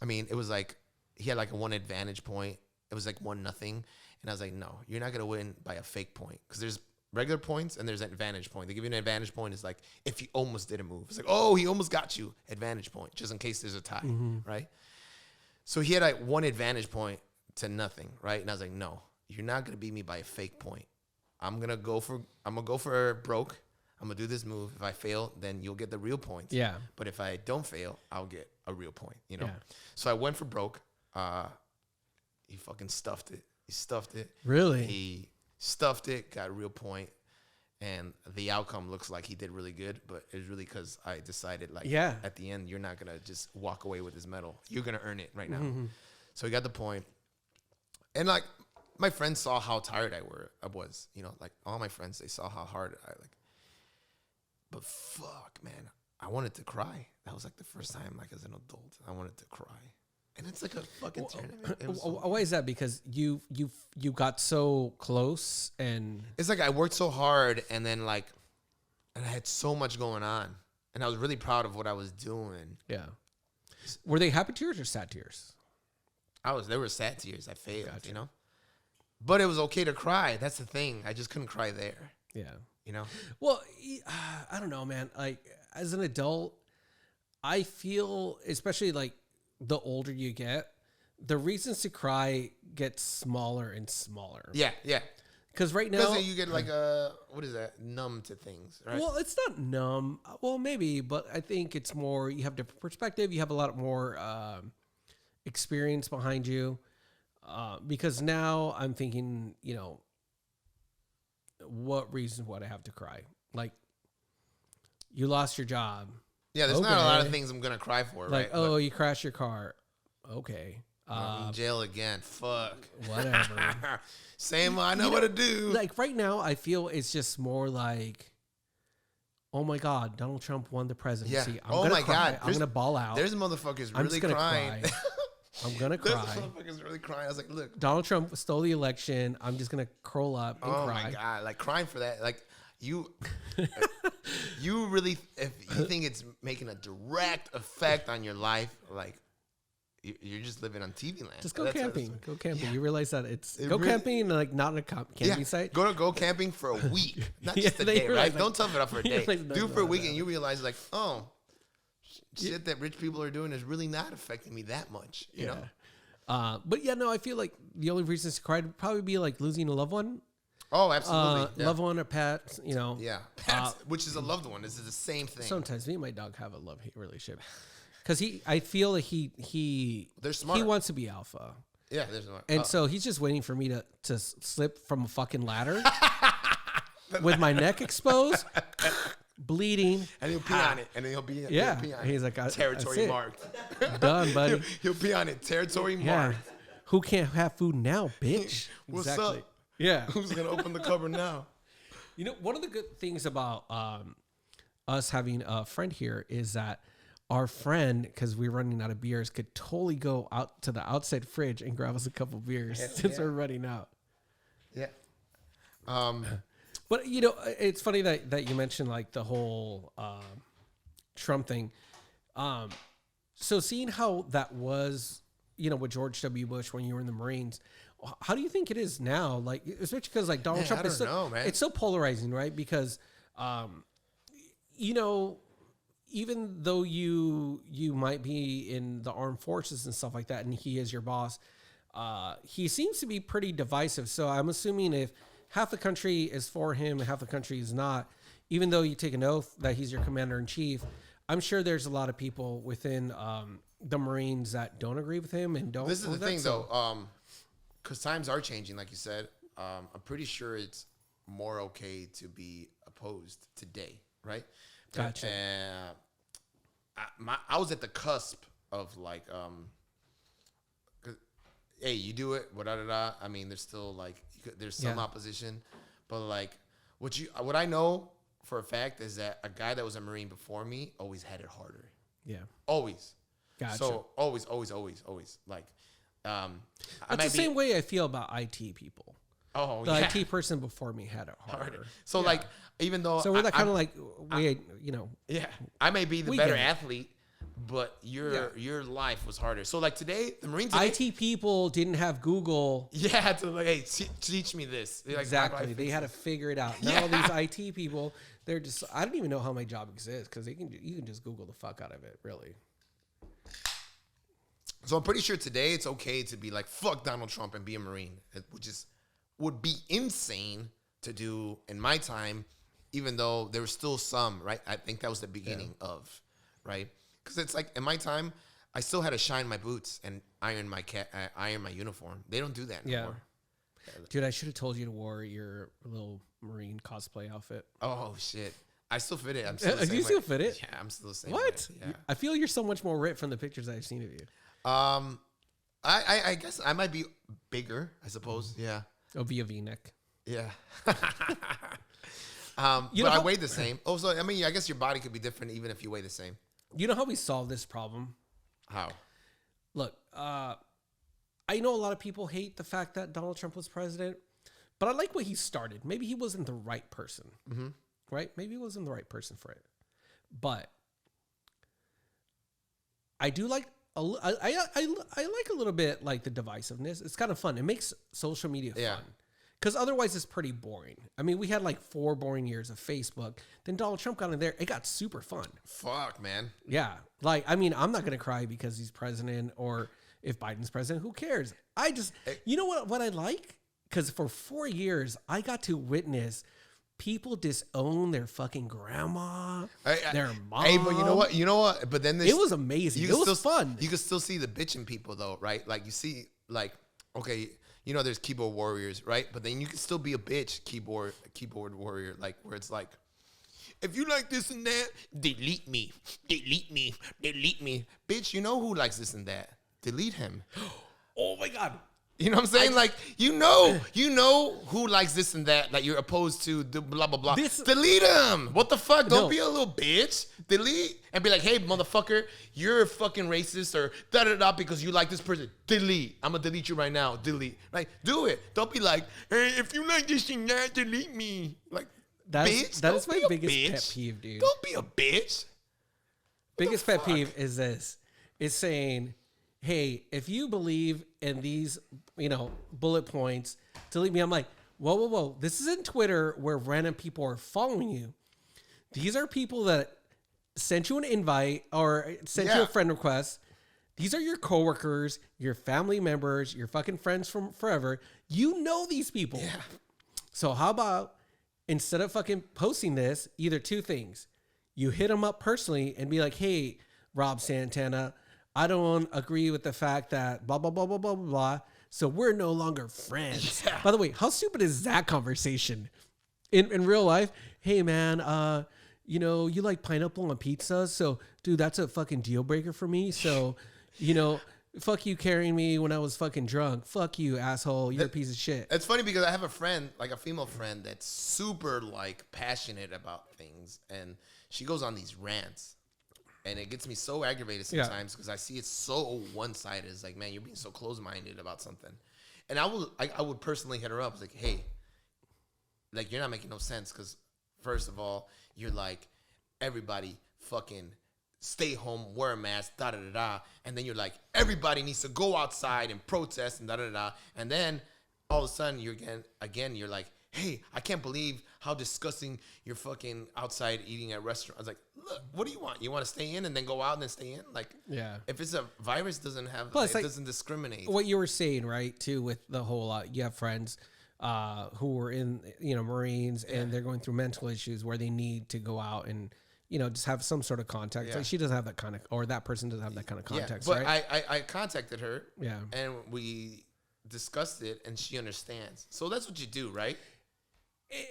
I mean, it was like he had like a 1 advantage point. It was like 1-0. And I was like, no, you're not gonna win by a fake point. Because there's regular points and there's an advantage point. They give you an advantage point is like if you almost did a move. It's like, oh, he almost got you. Advantage point, just in case there's a tie, right? So he had like 1 advantage point to nothing, right? And I was like, no, you're not gonna beat me by a fake point. I'm gonna go for broke. I'm gonna do this move. If I fail, then you'll get the real points. Yeah. But if I don't fail, I'll get a real point, you know? Yeah. So I went for broke. He fucking stuffed it. He stuffed it. Really? He stuffed it, got a real point, and the outcome looks like he did really good, but it's really because I decided, like, at the end, you're not going to just walk away with this medal. You're going to earn it right now. So he got the point. And, like, my friends saw how tired I was. You know, like, all my friends, they saw how hard but fuck, man, I wanted to cry. That was, like, the first time, like, as an adult, I wanted to cry. And it's like a fucking tournament. Why is that? Because you got so close, and it's like I worked so hard, and then like, and I had so much going on, and I was really proud of what I was doing. Yeah. Were they happy tears or sad tears? There were sad tears. I failed, you know, but it was okay to cry. That's the thing. I just couldn't cry there. Yeah. You know. Well, I don't know, man. Like as an adult, I feel, especially like, the older you get, the reasons to cry get smaller and smaller. Yeah, yeah. Because right now... Because you get like what is that? Numb to things, right? Well, it's not numb. Well, maybe, but I think it's more, you have different perspective. You have a lot more experience behind you. Because now I'm thinking, you know, what reason would I have to cry? Like, you lost your job. Yeah, there's not a lot of things I'm going to cry for, like, right? Oh, you crashed your car. Okay. I'm in jail again. Fuck. Whatever. Same, I know what to do. Like, right now, I feel it's just more like, oh, my God, Donald Trump won the presidency. Yeah. I'm gonna cry. I'm going to ball out. There's motherfuckers really crying. I'm going to cry. There's motherfuckers really crying. I was like, look. Donald Trump stole the election. I'm just going to curl up and cry. Oh, my God. Like, crying for that. Like, you really, if you think it's making a direct effect on your life, like you're just living on TV land. Just go That's camping. Go camping. Yeah. You realize that it's It go really- camping, like not in a camping site. Go camping for a week, not Yeah, just a they day, realize, right? like- Don't tough it up for a you day. realize, no, Do it for a no, week, no. and you realize like, oh, shit that rich people are doing is really not affecting me that much. You know? But yeah, no, I feel like the only reasons to cry would probably be like losing a loved one, Oh, absolutely. Yeah. loved one or pet. You know, Yeah, pets, which is a loved one. This is the same thing. sometimes me and my dog have a love-hate relationship because I feel like They're smart. he wants to be alpha, Yeah, there's no. and so he's just waiting for me to slip from a fucking ladder with my neck exposed, bleeding. and he'll pee on it, and then he'll be Yeah, He'll pee on he's it. like, that's territory it. marked. Done, buddy. He'll pee on it. Territory Yeah, marked. who can't have food now, bitch? What's exactly. up? Yeah. Who's gonna open the cupboard now? You know, one of the good things about us having a friend here is that our friend, because we're running out of beers, could totally go out to the outside fridge and grab us a couple beers since we're running out. Yeah. But, you know, it's funny that you mentioned like the whole Trump thing. So seeing how that was, you know, with George W. Bush when you were in the Marines, how do you think it is now? Like, especially because like Donald Man, Trump I is don't so, know, man. it's so polarizing, right? Because, you know, even though you might be in the armed forces and stuff like that, and he is your boss, he seems to be pretty divisive. So I'm assuming if half the country is for him and half the country is not, even though you take an oath that he's your commander in chief, I'm sure there's a lot of people within the Marines that don't agree with him and don't. This is the that, thing, so- though, because times are changing, like you said. I'm pretty sure it's more okay to be opposed today, right? Gotcha. I was at the cusp of like, 'cause, hey, you do it, da. I mean, there's still like, there's some Yeah. opposition, but like, what I know for a fact is that a guy that was a Marine before me always had it harder, Yeah. always. Gotcha. So always, like, I It's might the same way I feel about IT people. Oh, The yeah. IT person before me had it harder. So like, even though So we're that kind of I'm- like, wait, you know, yeah, I may be the We better get it. athlete, but your life was harder. So like today, the Marines today, IT people didn't have Google. yeah, had to like, hey, teach me this. Like, Exactly. They had to figure it out. Now all these IT people, they're just, I don't even know how my job exists because you can just Google the fuck out of it, really. So I'm pretty sure today it's okay to be like, fuck Donald Trump and be a Marine, which would be insane to do in my time, even though there was still some, right? I think that was the beginning of, right? Because it's like in my time, I still had to shine my boots and iron my uniform. They don't do that anymore. Dude, I should have told you to wear your little Marine cosplay outfit. Oh shit. I still fit it. I'm still the Do same you still way. fit it? Yeah, I'm still the same. What? Way. Yeah. I feel you're so much more ripped from the pictures I've seen of you. I guess I might be bigger, I suppose. Yeah. Oh, via V-neck. Yeah. You but know I how- weigh the same. Oh, so I mean, I guess your body could be different even if you weigh the same. You know how we solve this problem? How? Look, I know a lot of people hate the fact that Donald Trump was president, but I like what he started. Maybe he wasn't the right person, right? Maybe he wasn't the right person for it. But I do like, I like a little bit like the divisiveness. It's kind of fun. It makes social media fun. Because otherwise it's pretty boring. I mean, we had like 4 boring years of Facebook. Then Donald Trump got in there. It got super fun. Fuck, man. Yeah. Like, I mean, I'm not going to cry because he's president or if Biden's president. Who cares? I just, you know what I like? Because for 4 years, I got to witness people disown their fucking grandma, their mom. Hey, but you know what? But then it was amazing. It was fun. You can still see the bitching people though, right? Like you see, like, okay, you know, there's keyboard warriors, right? But then you can still be a bitch keyboard warrior, like where it's like, if you like this and that, delete me. Bitch, you know who likes this and that? Delete him. Oh my God. You know what I'm saying? Like, you know who likes this and that, like you're opposed to the blah, blah, blah. Delete him. What the fuck? Don't be a little bitch. Delete and be like, hey, motherfucker, you're a fucking racist or da-da-da because you like this person. Delete. I'm going to delete you right now. Delete. Like, do it. Don't be like, hey, if you like this and that, delete me. Like, That bitch. is my Don't be a biggest bitch. pet peeve, dude. Don't be a bitch. Biggest pet peeve is this. It's saying, hey, if you believe in these, bullet points, delete me. I'm like, whoa. This isn't Twitter where random people are following you. These are people that sent you an invite or sent you a friend request. These are your coworkers, your family members, your fucking friends from forever. You know these people. Yeah. So how about instead of fucking posting this, either two things. You hit them up personally and be like, hey, Rob Santana, I don't agree with the fact that blah, blah, blah, blah, blah, blah. So we're no longer friends. Yeah. By the way, how stupid is that conversation? In real life, hey, man, you like pineapple on pizza. So, dude, that's a fucking deal breaker for me. So, fuck you carrying me when I was fucking drunk. Fuck you, asshole. You're a piece of shit. It's funny because I have a friend, like a female friend, that's super like passionate about things, and she goes on these rants, and it gets me so aggravated sometimes because I see it so one-sided. It's like, man, you're being so close-minded about something, and I would personally hit her up, like, hey, like you're not making no sense because first of all, you're like everybody fucking stay home, wear a mask, da da da da, and then you're like everybody needs to go outside and protest and da da da, and then all of a sudden you're you're like, hey, I can't believe how disgusting you're fucking outside eating at restaurants. I was like, look, what do you want? You want to stay in and then go out and then stay in? Like, Yeah. if it's a virus, doesn't have, Plus, it doesn't discriminate. What you were saying, right, too, with the whole, you have friends who were in, Marines, and they're going through mental issues where they need to go out and, just have some sort of contact. Yeah. Like she doesn't have that kind of, or that person doesn't have that kind of context, but right? I contacted her. Yeah. And we discussed it, and she understands. So that's what you do, right?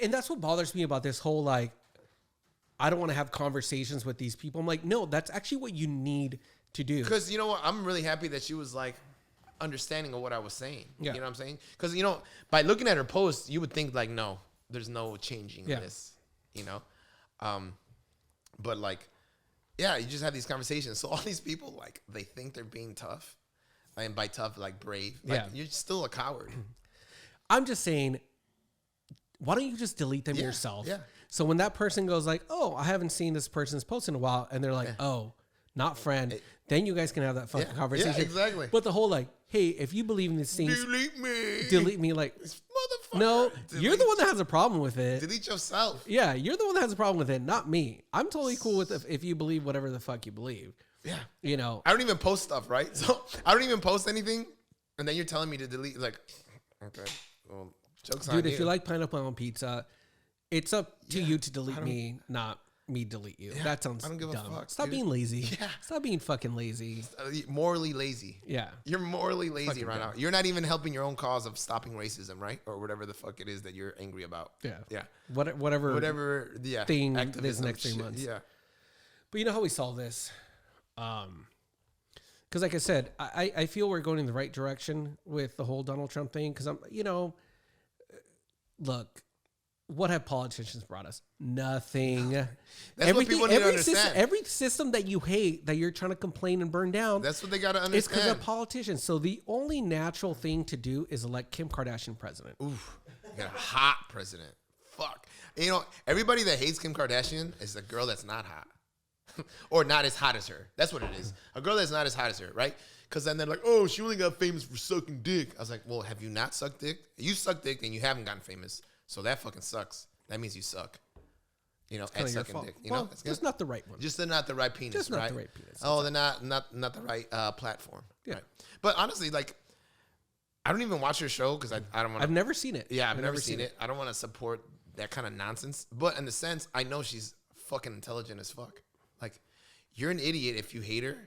And that's what bothers me about this whole, I don't want to have conversations with these people. I'm like, no, that's actually what you need to do. Because you know what? I'm really happy that she was like understanding of what I was saying. Yeah. You know what I'm saying? Because, by looking at her post, you would think like, no, there's no changing this, but like, yeah, you just have these conversations. So all these people, like, they think they're being tough. And by tough, like brave. Like, you're still a coward. I'm just saying, why don't you just delete them yourself? Yeah. So when that person goes like, oh, I haven't seen this person's post in a while, and they're like, oh, not friend, then you guys can have that fucking conversation. Yeah, exactly. But the whole hey, if you believe in these things, delete me. Like, Motherfucker. no, you're the one that has a problem with it. Delete yourself. Yeah, you're the one that has a problem with it, not me. I'm totally cool with if you believe whatever the fuck you believe. Yeah. I don't even post stuff, right? So I don't even post anything, and then you're telling me to delete. Like, okay, well, joke's on you. Dude, if you like pineapple on pizza, it's up to you to delete me, not me delete you. That sounds dumb. a fuck. Stop being lazy. Yeah. Stop being fucking lazy. Morally lazy. Yeah. You're morally lazy fucking right now. You're not even helping your own cause of stopping racism, right? Or whatever the fuck it is that you're angry about. Yeah. Yeah. Whatever thing activism this next 3 shit. months. Yeah. But you know how we solve this? Because like I said, I feel we're going in the right direction with the whole Donald Trump thing. Because look, what have politicians brought us? Nothing. That's what people need to understand. Every system that you hate, that you're trying to complain and burn down, That's what they got to understand. it's because of politicians. So the only natural thing to do is elect Kim Kardashian president. Oof. You got a hot president. Fuck. Everybody that hates Kim Kardashian is a girl that's not hot. Or not as hot as her. That's what it is. A girl that's not as hot as her, right? Because then they're like, oh, she only got famous for sucking dick. I was like, well, have you not sucked dick? You suck dick, then you haven't gotten famous. So that fucking sucks. That means you suck. At sucking dick. Well, just not the right one. Just not the right penis, Just right? not the right penis. Oh, they're not the right platform. Yeah. Right. But honestly, like, I don't even watch her show because I don't want to. I've never seen it. Yeah, I've never seen it. I don't want to support that kind of nonsense. But in the sense, I know she's fucking intelligent as fuck. Like, you're an idiot if you hate her,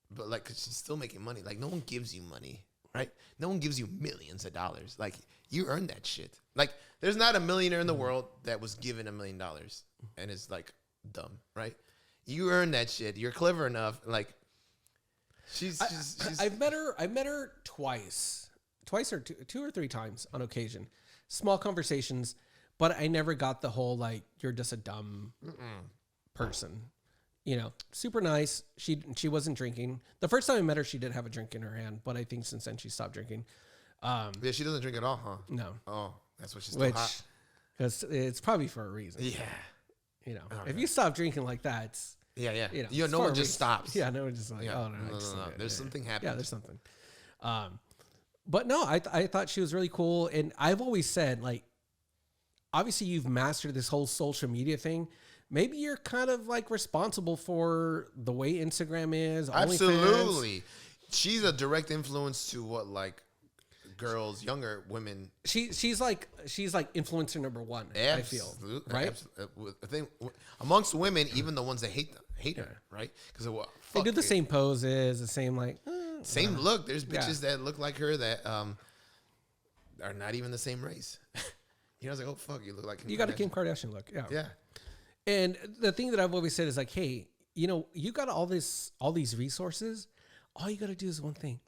but like, 'cause she's still making money. Like, no one gives you money, right? No one gives you millions of dollars. Like, you earned that shit. Like, there's not a millionaire in the world that was given $1 million and is like dumb, right? You earned that shit. You're clever enough. Like, I've met her twice or two or three times on occasion. Small conversations, but I never got the whole like you're just a dumb person. Super nice. She wasn't drinking. The first time I met her, she did have a drink in her hand, but I think since then she stopped drinking. Yeah, she doesn't drink at all, huh? No. Oh, that's why she's still hot. because it's probably for a reason. Yeah. You know, Okay. if you stop drinking like that, it's Yeah. you know, No one just stops. Yeah, no one just like, Yeah. oh no, I No. just did it. There's Yeah, something yeah. happening. Yeah, there's something. But no, I thought she was really cool, and I've always said, like, obviously you've mastered this whole social media thing. Maybe you're kind of like responsible for the way Instagram is. Absolutely. She's a direct influence to what like girls, younger women. She's like influencer number one. I feel right. I think amongst women, even the ones that hate her, right? Because they do the same poses, the same like same look. There's bitches that look like her that are not even the same race. You know, I was like, oh fuck, you look like you got a Kim Kardashian look. Yeah. And the thing that I've always said is like, hey, you know, you got all these resources. All you got to do is one thing.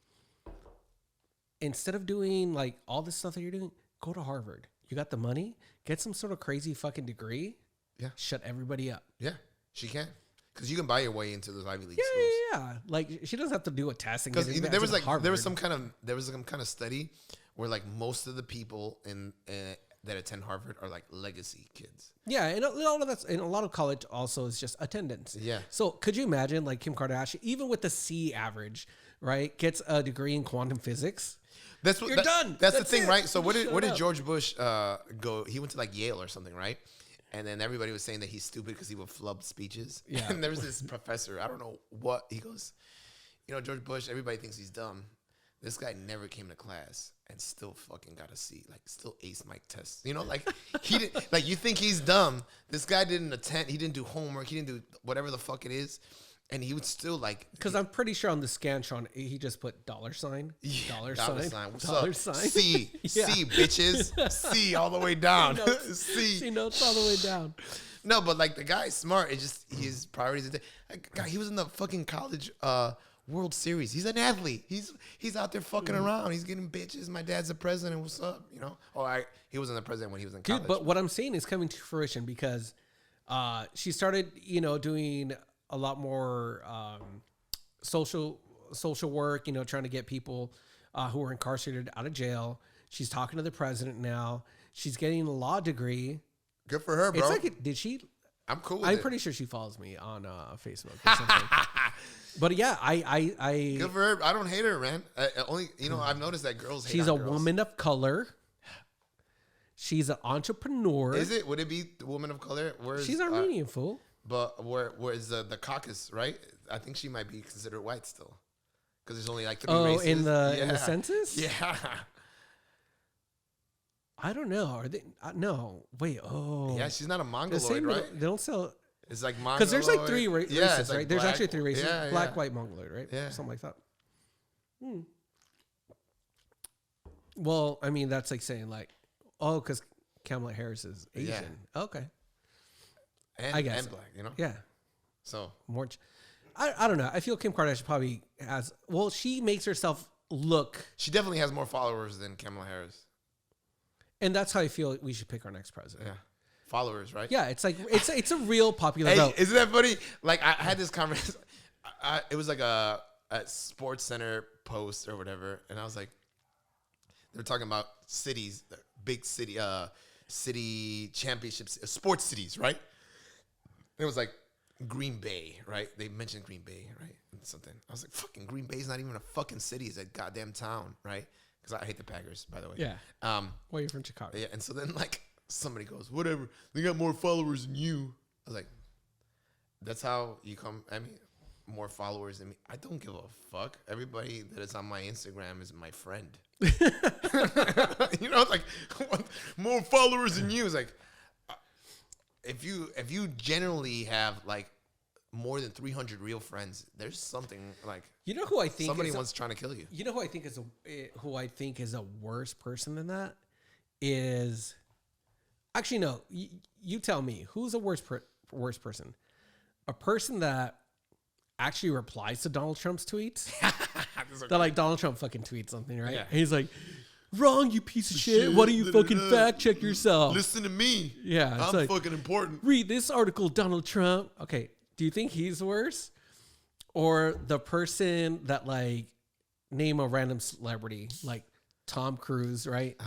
Instead of doing like all this stuff that you're doing, go to Harvard. You got the money. Get some sort of crazy fucking degree. Yeah. Shut everybody up. Yeah, she can. Because you can buy your way into those Ivy League Yeah, schools. yeah. Like she doesn't have to do a test. Because there was some kind of study where like most of the people that attend Harvard are like legacy kids. Yeah, and all of that's in a lot of college also is just attendance. Yeah. So could you imagine like Kim Kardashian, even with the C average, right, gets a degree in quantum physics? That's what You're done. That's the thing, it. right? So where Shut did up. George Bush go? He went to like Yale or something, right? And then everybody was saying that he's stupid because he would flub speeches. Yeah. And there was this professor, I don't know what, he goes, you know, George Bush, everybody thinks he's dumb. This guy never came to class and still fucking got a C, like still aced my tests. You know, like he didn't, like you think he's dumb. This guy didn't attend, he didn't do homework, he didn't do whatever the fuck it is. And he would still like, Because I'm pretty sure on the Scantron he just put $, dollar sign, What's dollar up? sign. C, Yeah. C, bitches, C all the way down. C. C notes all the way down. No, but like the guy's smart. It's just his priorities. God, he was in the fucking college World Series. He's an athlete. He's out there fucking around. He's getting bitches. My dad's the president. What's up? You know? He wasn't the president when he was in college. Dude, but what I'm saying is coming to fruition because she started, you know, doing a lot more social work, you know, trying to get people who are incarcerated out of jail. She's talking to the president now. She's getting a law degree. Good for her, bro. It's like, did she? I'm cool with I'm it. pretty sure she follows me on Facebook or something. But yeah, I Good for her. I don't hate her, man. Only, you know, I've noticed that girls hate she's on a girls. woman of color. She's an entrepreneur. Is it? Would it be the woman of color? Where's, She's Armenian, fool. But where is the caucus, right? I think she might be considered white still. Because there's only like 3 races. In the census? Yeah. I don't know. Are they? No. Wait. Oh. Yeah, she's not a The Mongoloid, same, right? They don't sell. It's like Mongoloid. Because there's like 3 races, Yeah, it's like right? There's black, actually 3 races. yeah, Black, yeah. white, Mongoloid, right? Yeah. Something like that. Well, I mean, that's like saying like, oh, because Kamala Harris is Asian. Okay. And, I guess and so. black, you know? Yeah. So, More. I don't know. I feel Kim Kardashian probably has. Well, she makes herself look, she definitely has more followers than Kamala Harris. and that's how I feel we should pick our next president. Yeah. Followers, right? Yeah, it's like it's a real popular Hey, vote. isn't that funny? Like, I had this conversation. It was like a Sports Center post or whatever. And I was like, they were talking about cities, big city championships, sports cities, right? It was like Green Bay, right? They mentioned Green Bay, right? And something. I was like, fucking Green Bay's not even a fucking city. It's a goddamn town, right? Because I hate the Packers, by the way. Yeah. Well, you're from Chicago. Yeah. And so then, like, somebody goes, whatever. They got more followers than you. I was like, that's how you come. I mean, more followers than me. I don't give a fuck. Everybody that is on my Instagram is my friend. You know, it's like more followers than you. It's like if you generally have like more than 300 real friends, there's something like You know who I think somebody is wants trying to kill you. You know who I think is a worse person than that is actually no. You tell me who's a worse person? A person that actually replies to Donald Trump's tweets. That like Donald Trump fucking tweets something, right? Yeah. And he's like, "Wrong, you piece of shit. Why don't you fucking fact check yourself?" Listen to me. Yeah, it's I'm like, fucking important. read this article, Donald Trump. Okay, do you think he's worse, or the person that like name a random celebrity like Tom Cruise, right?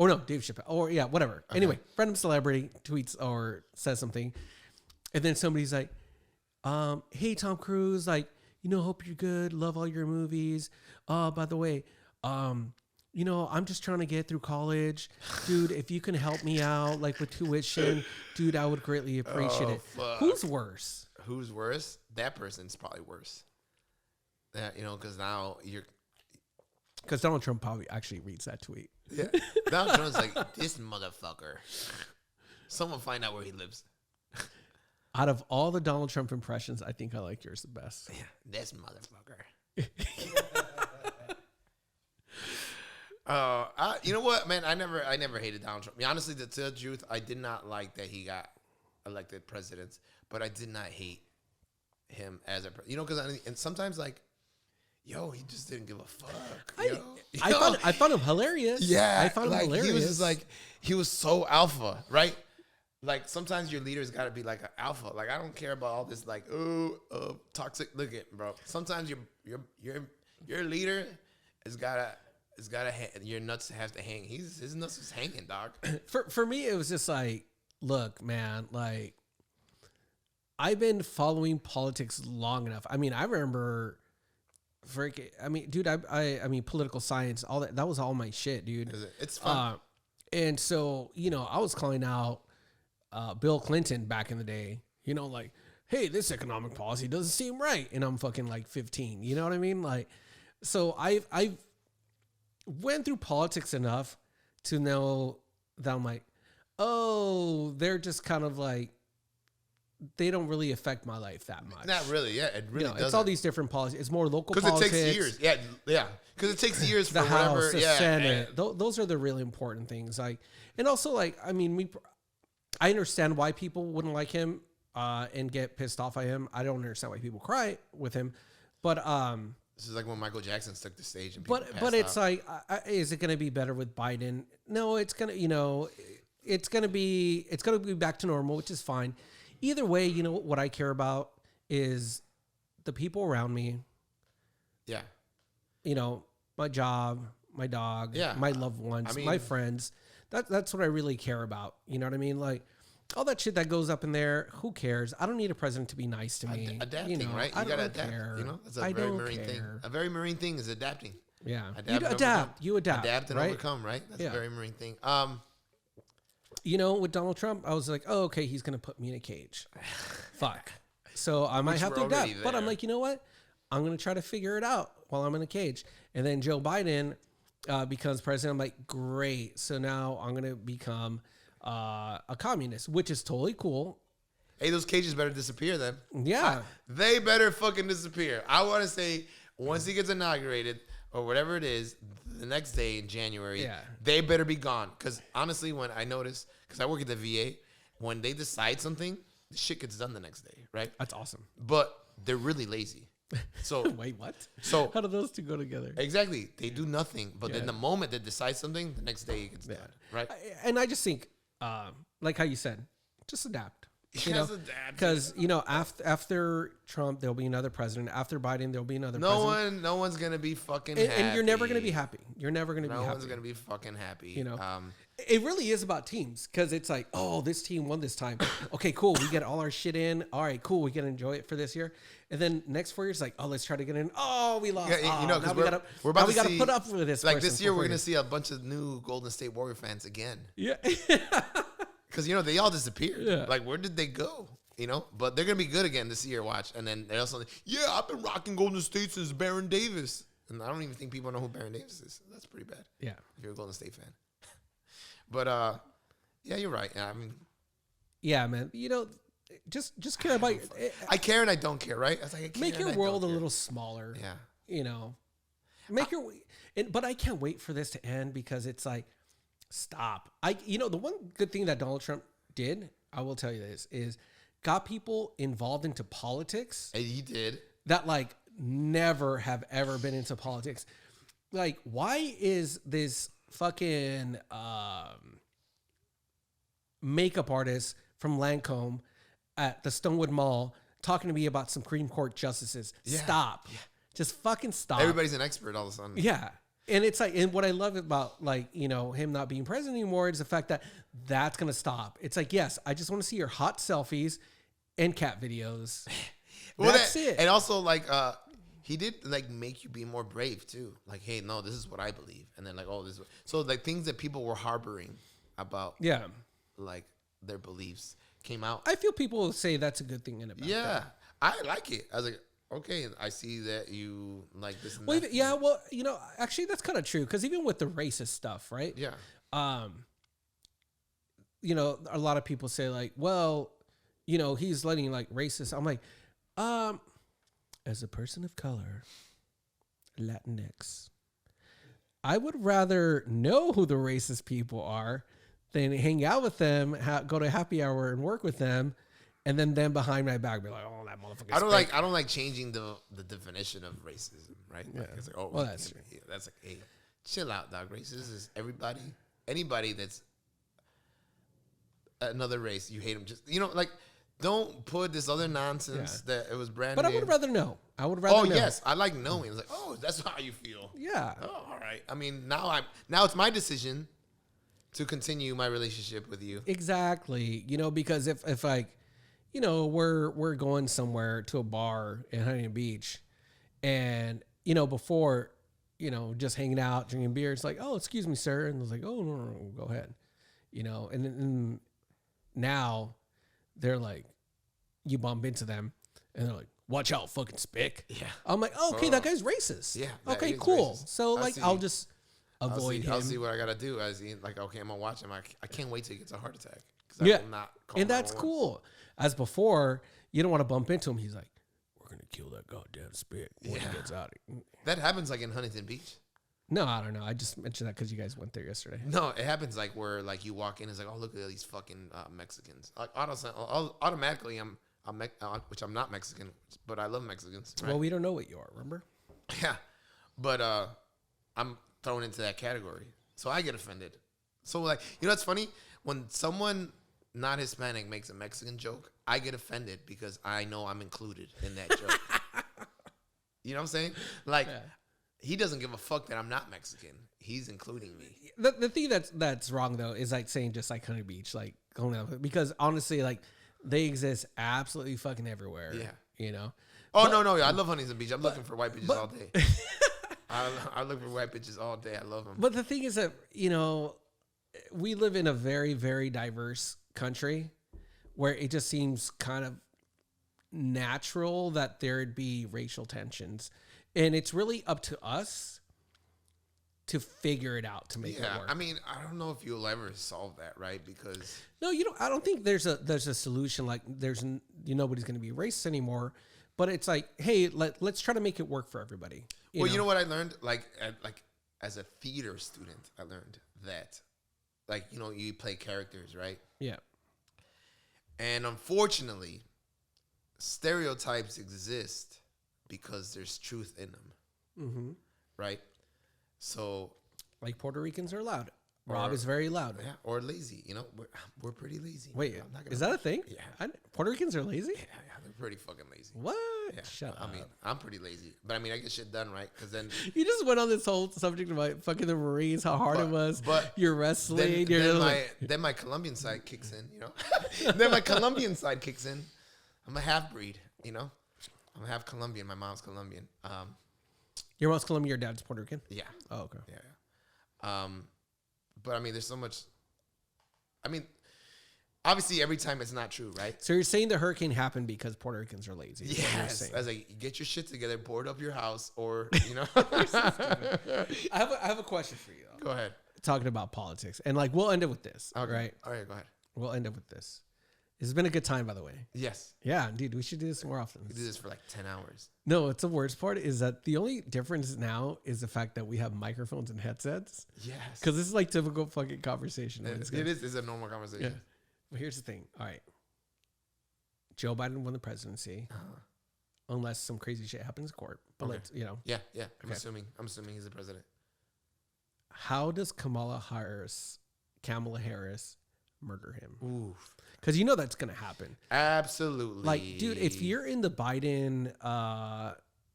Or no, Dave Chappelle. Or yeah, whatever. Okay. Anyway, random celebrity tweets or says something. And then somebody's like, hey, Tom Cruise, like, hope you're good. Love all your movies. By the way, I'm just trying to get through college. Dude, if you can help me out, like with tuition, dude, I would greatly appreciate it. Fuck. Who's worse? Who's worse? That person's probably worse. That, because now you're... Because Donald Trump probably actually reads that tweet. Yeah. Donald Trump's like, this motherfucker. Someone find out where he lives. Out of all the Donald Trump impressions, I think I like yours the best. Yeah, this motherfucker. You know what, man? I never hated Donald Trump. Honestly, to tell the truth, I did not like that he got elected president, but I did not hate him as a because and sometimes like, yo, he just didn't give a fuck. I thought him hilarious. Yeah, I thought him hilarious. He was just like, he was so alpha, right? Like sometimes your leader's got to be like an alpha. Like I don't care about all this like toxic. Look at bro. Sometimes your leader has gotta your nuts have to hang. His nuts is hanging, dog. For me, it was just like, look, man, like I've been following politics long enough. I mean, I remember. Dude, I mean, political science, all that was all my shit, dude. It's fun. And so, I was calling out Bill Clinton back in the day, like, hey, this economic policy doesn't seem right. And I'm fucking like 15, you know what I mean? Like, so I went through politics enough to know that I'm like, oh, they're just kind of like, they don't really affect my life that much. Not really, yeah. It really doesn't. It's all these different policies. It's more local politics. Because it takes years. Yeah. Because it takes years for the House, whatever. the Senate. Those are the really important things. Like, and also like, I mean, I understand why people wouldn't like him and get pissed off at him. I don't understand why people cry with him, but this is like when Michael Jackson took the stage and but it's like, is it going to be better with Biden? No, it's gonna, it's gonna be back to normal, which is fine. Either way, what I care about is the people around me. Yeah. My job, my dog, my loved ones, my friends. That's what I really care about. You know what I mean? Like all that shit that goes up in there, who cares? I don't need a president to be nice to me. Adapting, right? You gotta adapt. Care. That's a very marine thing. A very marine thing is adapting. Yeah. You adapt. Adapt and right? overcome, right? That's a very marine thing. With Donald Trump, I was like, oh, okay, he's going to put me in a cage. Fuck. So I might have to adapt. But I'm like, you know what? I'm going to try to figure it out while I'm in a cage. And then Joe Biden becomes president. I'm like, great. So now I'm going to become a communist, which is totally cool. Hey, those cages better disappear then. Yeah. They better fucking disappear. I want to say once he gets inaugurated or whatever it is, the next day in January, they better be gone. Because honestly, when I notice, because I work at the VA, when they decide something, the shit gets done the next day, right? That's awesome. But they're really lazy. So wait, what? So how do those two go together? Exactly. They do nothing. But then the moment they decide something, the next day it gets done, right? And I just think, like how you said, just adapt. Because after Trump there'll be another president. After Biden there'll be another president. No one's gonna be fucking happy. And you're never gonna be happy. You're never gonna be happy. No one's gonna be fucking happy. It really is about teams because it's like, oh, this team won this time. Okay, cool. We get all our shit in. All right, cool. We can enjoy it for this year. And then next 4 years, like, oh, let's try to get in. Oh, we lost. Yeah, because we got to put up with this. Like this year, we're gonna see a bunch of new Golden State Warrior fans again. Yeah. Because, they all disappeared. Yeah. Like, where did they go? But they're going to be good again this year, watch. And then they're also I've been rocking Golden State since Baron Davis. And I don't even think people know who Baron Davis is. That's pretty bad. Yeah. If you're a Golden State fan. But, yeah, you're right. I mean. Yeah, man. Just care about. I care and I don't care, right? I was like, make your world a little smaller. Yeah. But I can't wait for this to end because it's like, stop. The one good thing that Donald Trump did, I will tell you this, is got people involved into politics. And he did. That like never have ever been into politics. Like, why is this fucking makeup artist from Lancome at the Stonewood Mall talking to me about Supreme Court justices? Stop. Yeah. Just fucking stop. Everybody's an expert all of a sudden. Yeah. And it's like, and what I love about like, you know, him not being president anymore is the fact that that's going to stop. It's like, yes, I just want to see your hot selfies and cat videos. Well, That's it. And also, like, he did like make you be more brave too. Like, hey, no, this is what I believe, and then like, oh, this. So like things that people were harboring about, Yeah, like their beliefs came out. I feel people will say that's a good thing in about Yeah, that. I like it. I was like, okay, I see that you like this. And Well, that. yeah, well, you know, actually, that's kind of true because even with the racist stuff, right? Yeah. You know, a lot of people say like, well, you know, he's letting like racist. I'm like, as a person of color, Latinx, I would rather know who the racist people are than hang out with them, go to happy hour and work with them, and then them behind my back be like, oh, that motherfucker. I don't like changing the definition of racism, right? Yeah. Like, it's like, oh, Well, that's true. that's like, hey, chill out, dog. Racist is anybody that's another race. You hate them. Just like, don't put this other nonsense that it was branded. But I would rather know. I would rather. Oh know. yes, I like knowing. It's like, oh, that's how you feel. Yeah. Oh, all right. I mean, now it's my decision to continue my relationship with you. Exactly. You know, because if like, you know, we're going somewhere to a bar in Huntington Beach, and you know, before, you know, just hanging out drinking beer, it's like, oh, excuse me, sir, and I was like, oh, no, go ahead, you know, and then now they're like, you bump into them, and they're like, watch out, fucking spick. Yeah. I'm like, oh, okay, that guy's racist. Yeah, that Okay, is cool. racist. So like, I'll just avoid him. I'll see what I gotta do. I see, like, okay, I'm gonna watch him. I can't wait till he gets a heart attack. Yeah, I will not call and that's 911. cool. As before, you don't want to bump into him. He's like, we're gonna kill that goddamn spick when he gets out. That happens like in Huntington Beach. No, I don't know. I just mentioned that because you guys went there yesterday. No, it happens like where like you walk in, it's like, oh, look at these fucking Mexicans. Like automatically, which I'm not Mexican, but I love Mexicans. Right? Well, we don't know what you are. Remember? Yeah, but I'm thrown into that category, so I get offended. So like, you know, it's funny when someone not Hispanic makes a Mexican joke, I get offended because I know I'm included in that joke. You know what I'm saying? Like, he doesn't give a fuck that I'm not Mexican. He's including me. The thing that's wrong though is like saying just like Huntington Beach, like going out, because honestly, like they exist absolutely fucking everywhere. Yeah, you know. Oh no, I love Huntington Beach. I'm looking for white bitches all day. I look for white bitches all day. I love them. But the thing is that, you know, we live in a very, very diverse country where it just seems kind of natural that there'd be racial tensions. And it's really up to us to figure it out to make it work. I mean, I don't know if you'll ever solve that, right? Because no, you know, I don't think there's a solution. Like nobody's going to be racist anymore. But it's like, hey, let's try to make it work for everybody. You know what I learned? Like as a theater student, I learned that, like, you know, you play characters, right? Yeah. And unfortunately, stereotypes exist because there's truth in them. Mm-hmm. Right? So, like Puerto Ricans are loud. Rob is very loud. Yeah, or lazy. You know, we're pretty lazy. Wait, is that a thing? Yeah. Puerto Ricans are lazy? Yeah, they're pretty fucking lazy. What? Yeah. Shut up. I mean, I'm pretty lazy. But I mean, I get shit done, right? Because then... You just went on this whole subject about fucking the Marines, how hard it was. But you're wrestling. Then my Colombian side kicks in, you know? Then my Colombian side kicks in. I'm a half-breed, you know? I'm half Colombian. My mom's Colombian. Your mom's Colombian, your dad's Puerto Rican? Yeah. Oh, okay. Yeah. But I mean, there's so much. I mean, obviously, every time it's not true, right? So you're saying the hurricane happened because Puerto Ricans are lazy? Yes. I was like, get your shit together, board up your house, or you know. I have a question for you, though. Go ahead. Talking about politics, and like we'll end it with this, okay. Right? All right, go ahead. We'll end it with this. This has been a good time, by the way. Yes. Yeah, dude, we should do this more often. We do this for like 10 hours. No, it's the worst part is that the only difference now is the fact that we have microphones and headsets. Yes. Because this is like typical fucking conversation. It is. It's a normal conversation. Yeah. But here's the thing. All right. Joe Biden won the presidency. Unless some crazy shit happens in court. But let's, you know. Yeah. I'm assuming he's the president. How does Kamala Harris murder him? Oof. Because you know that's going to happen. Absolutely. Like, dude, if you're in the Biden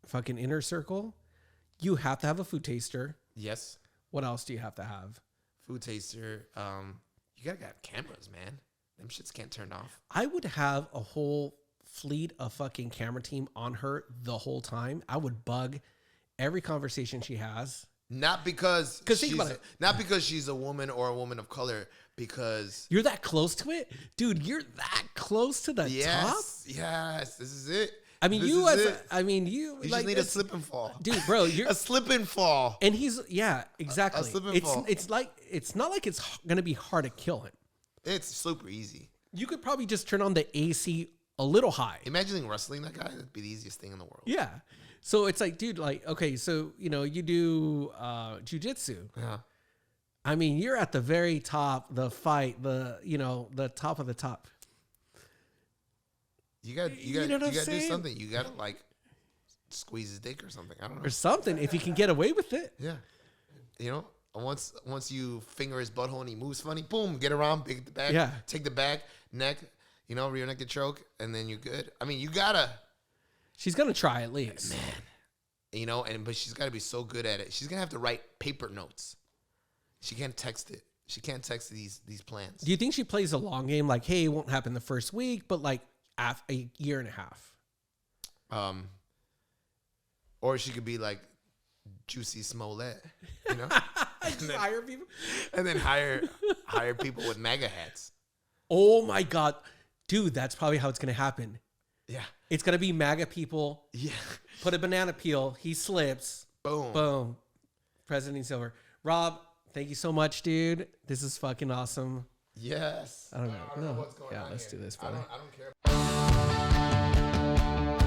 fucking inner circle, you have to have a food taster. Yes. What else do you have to have? Food taster. You gotta have cameras, man. Them shits can't turn off. I would have a whole fleet of fucking camera team on her the whole time. I would bug every conversation she has. Not because think about it. Not because she's a woman or a woman of color. Because you're that close to it, dude. You're that close to the top. Yes, this is it. I mean, you like, just need a slip and fall, dude, bro. You're a slip and fall, and he's exactly. A slip and fall. It's not like it's gonna be hard to kill him. It's super easy. You could probably just turn on the AC a little high. Imagining wrestling that guy, that'd be the easiest thing in the world. Yeah. So it's like, dude, like, okay, so you do jujitsu. Yeah. I mean, you're at the very top, the fight, the top of the top. You gotta do something. You gotta like squeeze his dick or something. I don't know. Or something if you can get away with it. Yeah. Once you finger his butthole and he moves funny, boom, get around, pick the back, take the back, neck, rear naked choke, and then you're good. I mean, you gotta. She's gonna try at least. Man. But she's gotta be so good at it. She's gonna have to write paper notes. She can't text it. She can't text these plans. Do you think she plays a long game? Like, hey, it won't happen the first week, but like a year and a half. Or she could be like Juicy Smollett, Just hire people, and then hire people with MAGA hats. Oh my god, dude, that's probably how it's gonna happen. Yeah, it's gonna be MAGA people. Yeah, put a banana peel. He slips. Boom. President Silver. Rob, thank you so much, dude. This is fucking awesome. Yes. I don't know. What's going on. Let's do this, brother. I don't care.